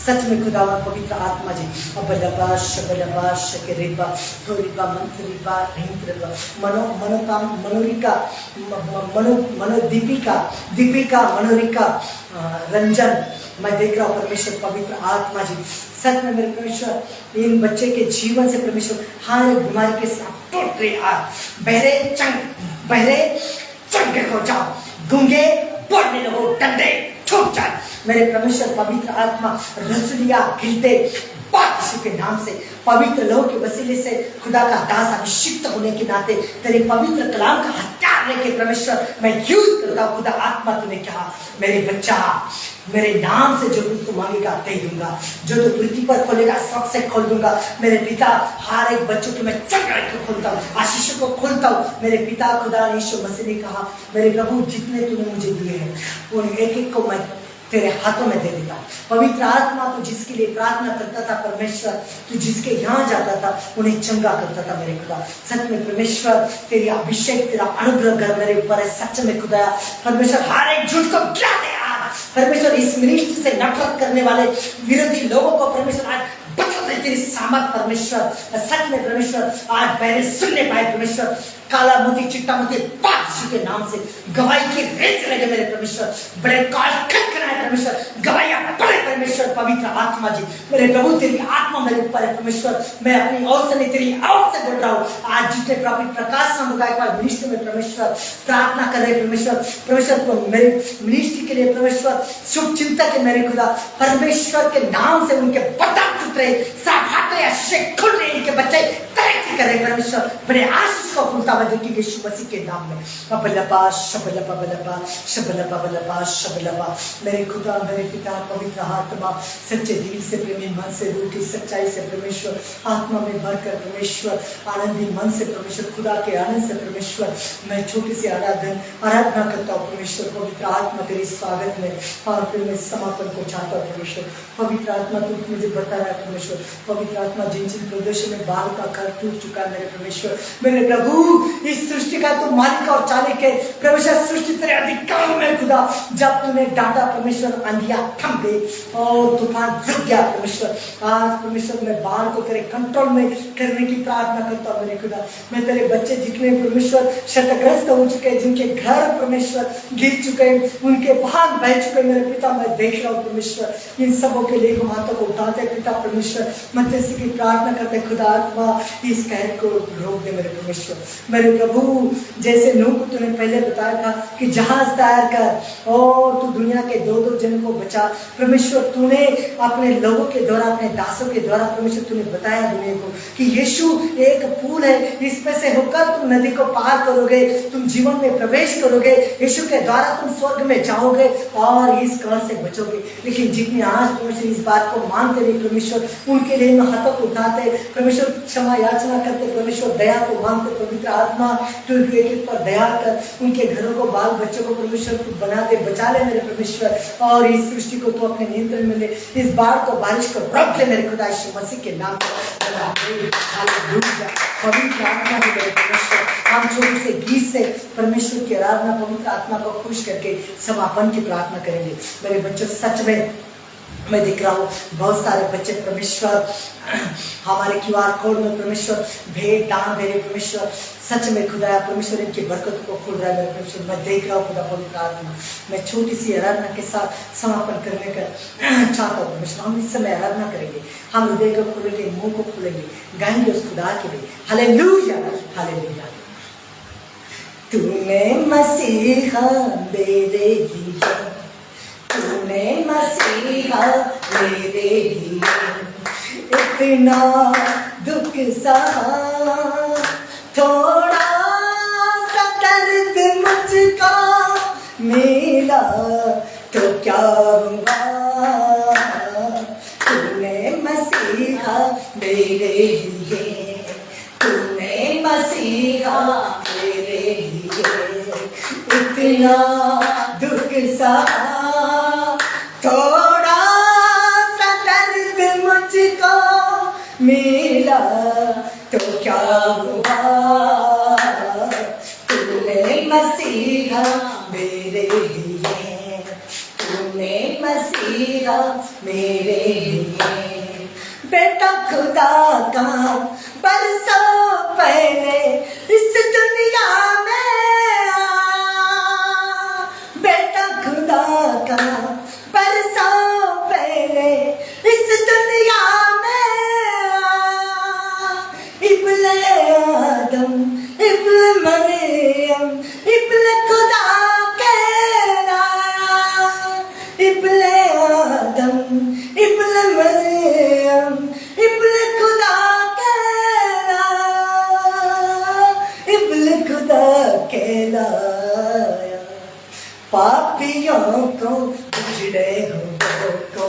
सच में खुदावन पवित्र आत्मा जी। अबलबाश अबलबाश के रिबा थोरिबा मंत्रिबा रिंद्रबा मनोकाम मनोरिका मनोदीपिका दीपिका मनोरिका रंजन, मैं देख रहा हूँ परमेश्वर पवित्र आत्मा जी। सच में मेरे परमेश्वर इन बच्चे के जीवन से परमेश्वर हर एक बीमारी के साथ टूट रही आज, बहरे चंगे हो जाओ, गूंगे बोलने लगो, डंडे छूट जाए मेरे परमेश्वर पवित्र आत्मा। रसलिया गिरते यीशु के नाम से, पवित्र लोह के वसीले से खुदा का दास अभिषिक्त होने के नाते तेरे पवित्र कलाम का हथियार लेके परमेश्वर मैं यूज करता हूँ। खुदा आत्मा तूने कहा मेरे बच्चा, मेरे नाम से जो कुछ तू मांगेगा दे दूंगा, जो तू पृथ्वी पर खोलेगा सब से खोल दूंगा। मेरे पिता हर एक बच्चों की मैं चंगा को खोलता हूँ, आशीषों को खोलता हूँ मेरे पिता। खुदा यीशु मसीह ने कहा मेरे प्रभु जितने तूने मुझे दिए हैं उन एक एक को मैं तेरे हाथों में दे देता। पवित्र आत्मा तू जिसके लिए प्रार्थना करता था परमेश्वर, तू जिसके यहाँ जाता था उन्हें चंगा करता था मेरे खुदा। सच में परमेश्वर तेरी अभिषेक, तेरा अनुग्रह घर मेरे ऊपर है। सच में खुदा परमेश्वर हर एक झूठ को गिरा दे आज परमेश्वर। इस मिनिस्ट्री से नफरत करने वाले विरोधी लोगों को परमेश्वर आज बता दे तेरी सामर्थ परमेश्वर। सच में परमेश्वर आज मैंने सुनने पाए परमेश्वर, काला मोती चिट्टा मोती बादशाह के नाम से गवाही की रेंज लगे मेरे परमेश्वर, बड़े काल खटखटाए परमेश्वर, गवाहियां बड़े परमेश्वर। पवित्र आत्मा जी मेरे प्रभु तेरी आत्मा मेरे ऊपर है परमेश्वर। मैं अपनी ओर से नहीं तेरी ओर से बोल रहा हूँ। आज जितने प्रॉफिट प्रकाश समुदाय का मिनिस्ट्री में परमेश्वर प्रार्थना कर रहे परमेश्वर, परमेश्वर को मेरे मिनिस्ट्री के लिए परमेश्वर शुभ चिंता के मेरे खुदा परमेश्वर के नाम से उनके बटन टूट रहे, अभिषेक खुल रहे, इनके बच्चे तरक्की कर रहे परमेश्वर। बड़े आशीष को खुलता हुआ देखिए यीशु मसीह के नाम में। अबलबा शबलबा बलबा शबलबा बलबा शबलबा मेरे खुदा मेरे पिता पवित्र आत्मा सच्चे दिल से प्रेमी मन से रूह की सच्चाई से परमेश्वर आत्मा में भरकर परमेश्वर आनंदी मन से परमेश्वर खुदा के आनंद से परमेश्वर मैं छोटी सी आराधना करता हूँ परमेश्वर। पवित्र आत्मा तेरे स्वागत में और फिर मैं समापन को चाहता हूँ परमेश्वर। पवित्र आत्मा तू मुझे बता रहा है परमेश्वर। पवित्र आत्मा जिन जिन प्रदेशों में बाल का घर टूट चुका है मेरे परमेश्वर, मेरे प्रभु इस सृष्टि का तू मालिक और चालिक है परमेश्वर। सृष्टि तेरे अधिकार में खुदा, जब तूने डांटा परमेश्वर अंधिया थम गई और तूफान रुक गया परमेश्वर। आज परमेश्वर मैं बाढ़ को तेरे कंट्रोल में करने की प्रार्थना करता हूँ मेरे खुदा। मैं तेरे बच्चे जितने परमेश्वर क्षतिग्रस्त हो चुके हैं, जिनके घर परमेश्वर गिर चुके हैं, उनके वाहन बह चुके मेरे पिता, मैं देख रहा हूँ परमेश्वर। इन सबों के लिए हम हाथों को उठाते पिता परमेश्वर, मध्यस्थी की प्रार्थना करते खुदा आत्मा इस कहर को रोक दे मेरे परमेश्वर। मेरे प्रभु जैसे नूह को तूने पहले बताया था कि जहाज तैयार कर और तू दुनिया के 2-2 जनों को बचा परमेश्वर। तूने अपने लोगों के द्वारा, अपने दासों के द्वारा परमेश्वर तूने बताया दुनिया को कि यीशु एक पुल है, इसमें से होकर तुम नदी को पार करोगे, तुम जीवन में प्रवेश करोगे, यीशु के द्वारा तुम स्वर्ग में जाओगे और इस कण से बचोगे। लेकिन जितने आज परमेश्वर इस बात को मानते नहीं परमेश्वर, उनके लिए मैं हाथों को उठाते परमेश्वर, क्षमा याचना करते परमेश्वर, दया को मांगते पवित्र आत्मा तू एक पर दया कर, उनके घरों को, बाल बच्चों को परमेश्वर तू बना दे, बचा ले मेरे परमेश्वर। और इस सृष्टि को तू अपने नियंत्रण में ले, इस बाढ़ को, बारिश को रोक ले मेरे खुदा यीशु मसीह के नाम में। पवित्र आत्मा के मेरे परमेश्वर, हम छोटे से गीत से परमेश्वर की आराधना पवित्र आत्मा को खुश करके समापन की प्रार्थना करेंगे। मेरे बच्चों सच में मैं देख रहा हूँ बहुत सारे बच्चे परमेश्वर हमारे QR कोड में परमेश्वर भेंट दान दे रहे परमेश्वर। सच में खुदा परमेश्वर इनकी बरकत को खोल रहा है मेरे परमेश्वर। मैं देख रहा हूँ खुदा पवित्र आत्मा। मैं छोटी सी आराधना के साथ समापन करने का चाहता हूँ परमेश्वर। हम इस समय आराधना करेंगे, हम हृदय को खोलेंगे, मुंह को खोलेंगे, गाएंगे उस खुदा के लिए हालेलुया हालेलुया। तूने मसीहा मेरे लिए, तूने मसीहा मेरे लिए इतना दुख सहा, थोड़ा सा दर्द मुझको मिला तो क्या हुआ। तूने मसीहा मेरे लिए, तूने मसीहा मेरे लिए इतना दुख सहा, थोड़ा सा दर्द मुझको मिला तो क्या हुआ। तूने मसीहा मेरे लिए, तूने मसीहा मेरे लिए। बेटा खुदा का बरसों पहले इस दुनिया में आया, बेटा खुदा का बरसों पहले इस दुनिया में आया। इब्ने आदम, इब्ने मरियम, इब्ने खुदा कहलाया। इब्ने आदम, इब्ने मरियम, इब्ने खुदा कहलाया, इब्ने खुदा कहलाया। पापियों को, बिछड़े हुओं को,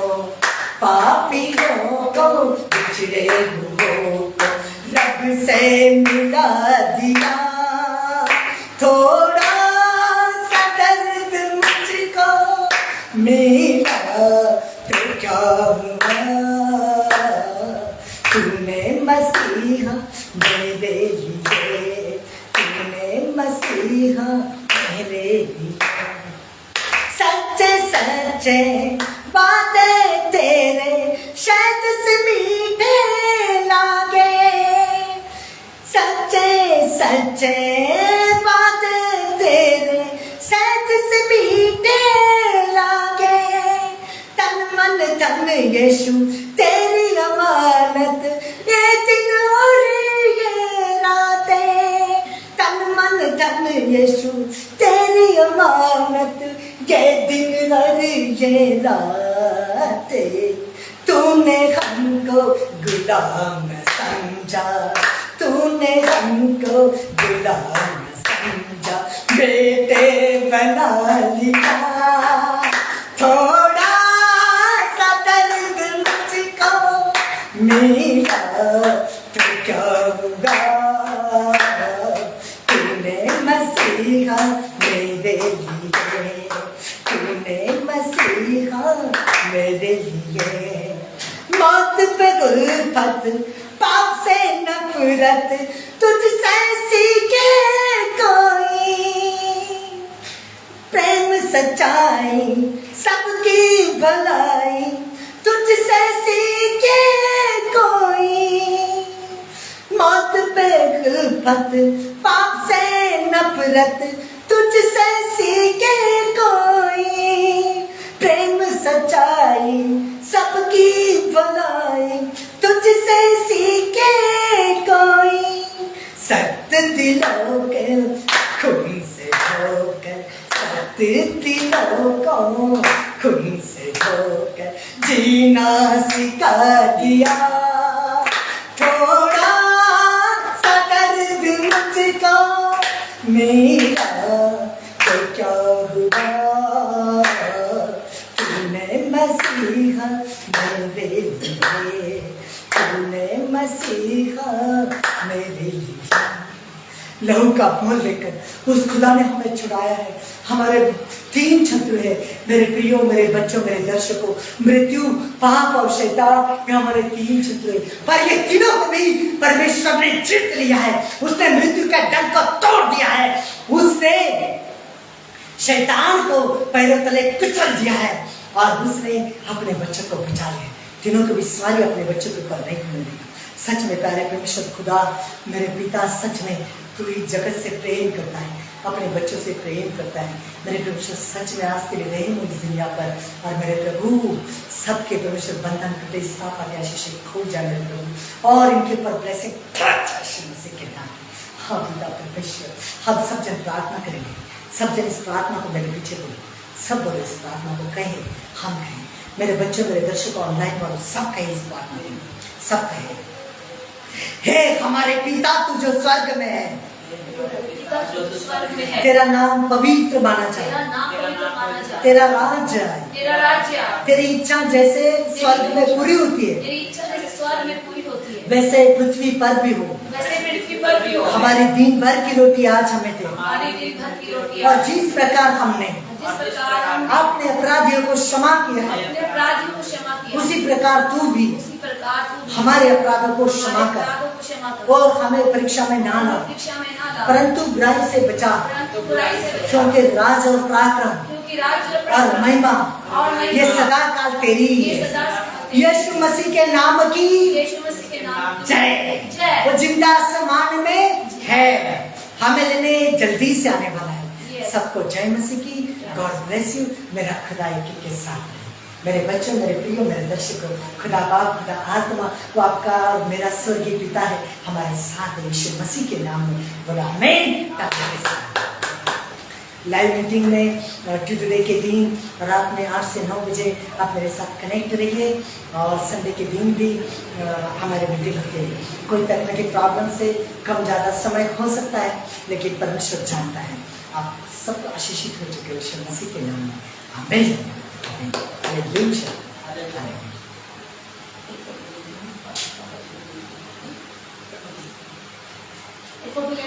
पापियों को, बिछड़े हुओं को रब से मिला दिया। थोड़ा सा दर्द मुझको मिला तो क्या हुआ। तूने मसीहा मेरे लिए, तूने मसीहा मेरे लिए। सच्चे सच्चे बातें तेरे शायद से मीठे लागे, सच्चे सच्चे बातें तेरे शायद से मीठे लागे। तन मन धन यीशु तेरी अमानत, ये दिन और ये रातें। तन मन धन यीशु तेरी अमानत, ये दिन और ये रातें। तूने हमको गुलाम समझा, तूने हमको गुलाम समझा, बेटे बना लिया। थोड़ा सा दर्द मुझको मिला तो क्या होगा। तूने मसीहा मेरे लिए, तूने मसीहा मेरे लिए। मौत पे उल्फत, पाप से नफरत तुझसे सीखे सच्चाई सबकी भलाई तुझसे सीखे कोई, मौत पे गुल्फत पाप से नफरत तुझसे सीखे कोई, प्रेम सच्चाई सबकी भलाई तुझसे सीखे कोई, सत्य दिलों के खून से धोकर, सत्य दिलों को खून से धोकर जीना सिखा दिया, थोड़ा सा दर्द मुझको मेरा तो क्या हुआ, तूने मसीहा मेरे लिए, तूने मसीहा मेरे लिए लहू का मोल लेकर उस खुदा ने हमें छुड़ाया है। हमारे 3 शत्रु है मेरे प्रियो, मेरे बच्चों, मेरे दर्शकों, मृत्यु, पाप और शैतान, ये हमारे 3 शत्रु है। पर ये तीनों को भी परमेश्वर ने जीत लिया है। उसने मृत्यु का डंक को तोड़ दिया है, उसने शैतान को पैरों तले कुचल दिया है और उसने अपने बच्चों को बचा लिया। तीनों को भी सवारी अपने बच्चों के ऊपर नहीं होने देगा। सच में प्यारे परमेश्वर खुदा मेरे पिता, सच में तू ही जगत से प्रेम करता है, अपने बच्चों से प्रेम करता है। मेरे परमेश्वर सच में आज तेरे रहे हो इस दुनिया पर, और मेरे प्रभु सबके परमेश्वर बंधन कटे साफ आगे आशीष खो जाए मेरे प्रभु, और इनके ऊपर ब्लेसिंग मसीह के नाम। हाँ पिता परमेश्वर, हम सब जन प्रार्थना करेंगे, सब जन इस प्रार्थना को मेरे पीछे बोले, सब बोले इस प्रार्थना को, कहें हम कहें, मेरे बच्चों, मेरे दर्शकों, ऑनलाइन वालों सब कहें इस प्रार्थना को, सब कहें, हे हमारे पिता तू जो स्वर्ग में है, तेरा नाम पवित्र माना जाए, तेरा राज्य आए, तेरी इच्छा जैसे स्वर्ग में पूरी होती है वैसे पृथ्वी पर भी हो। हमारी दिन भर की रोटी आज हमें दे, और जिस प्रकार हमने अपने अपराधियों को क्षमा किया है, उसी प्रकार तू भी हमारे अपराधों को क्षमा कर, और हमें परीक्षा में ना ला, परंतु बुराई से बचा, क्योंकि राज और पराक्रम और महिमा ये सदा काल तेरी है। यीशु मसीह के नाम की जय। वो जिंदा आसमान में है, हमें लेने जल्दी से आने वाला है। सबको जय मसीह की। God bless you. मेरा खुदा एक के साथ है। मेरे बच्चों, मेरे प्रियो, मेरे दर्शकों, खुदा बाप, खुदा आत्मा, वो आपका और मेरा स्वर्गीय पिता है, हमारे साथ यीशु मसीह के नाम में बोला आमीन। लाइव मीटिंग में ट्यूसडे के दिन रात में 8 से 9 बजे आप मेरे साथ कनेक्ट रहिए, और संडे के दिन भी हमारे मीटिंग होते हैं। कोई तकनीकी प्रॉब्लम से कम ज़्यादा समय हो सकता है, लेकिन परमेश्वर जानता है। आप सब आशीषित हो चुके यीशु मसीह के नाम में। आमीन। हालेलुया। फोटो ले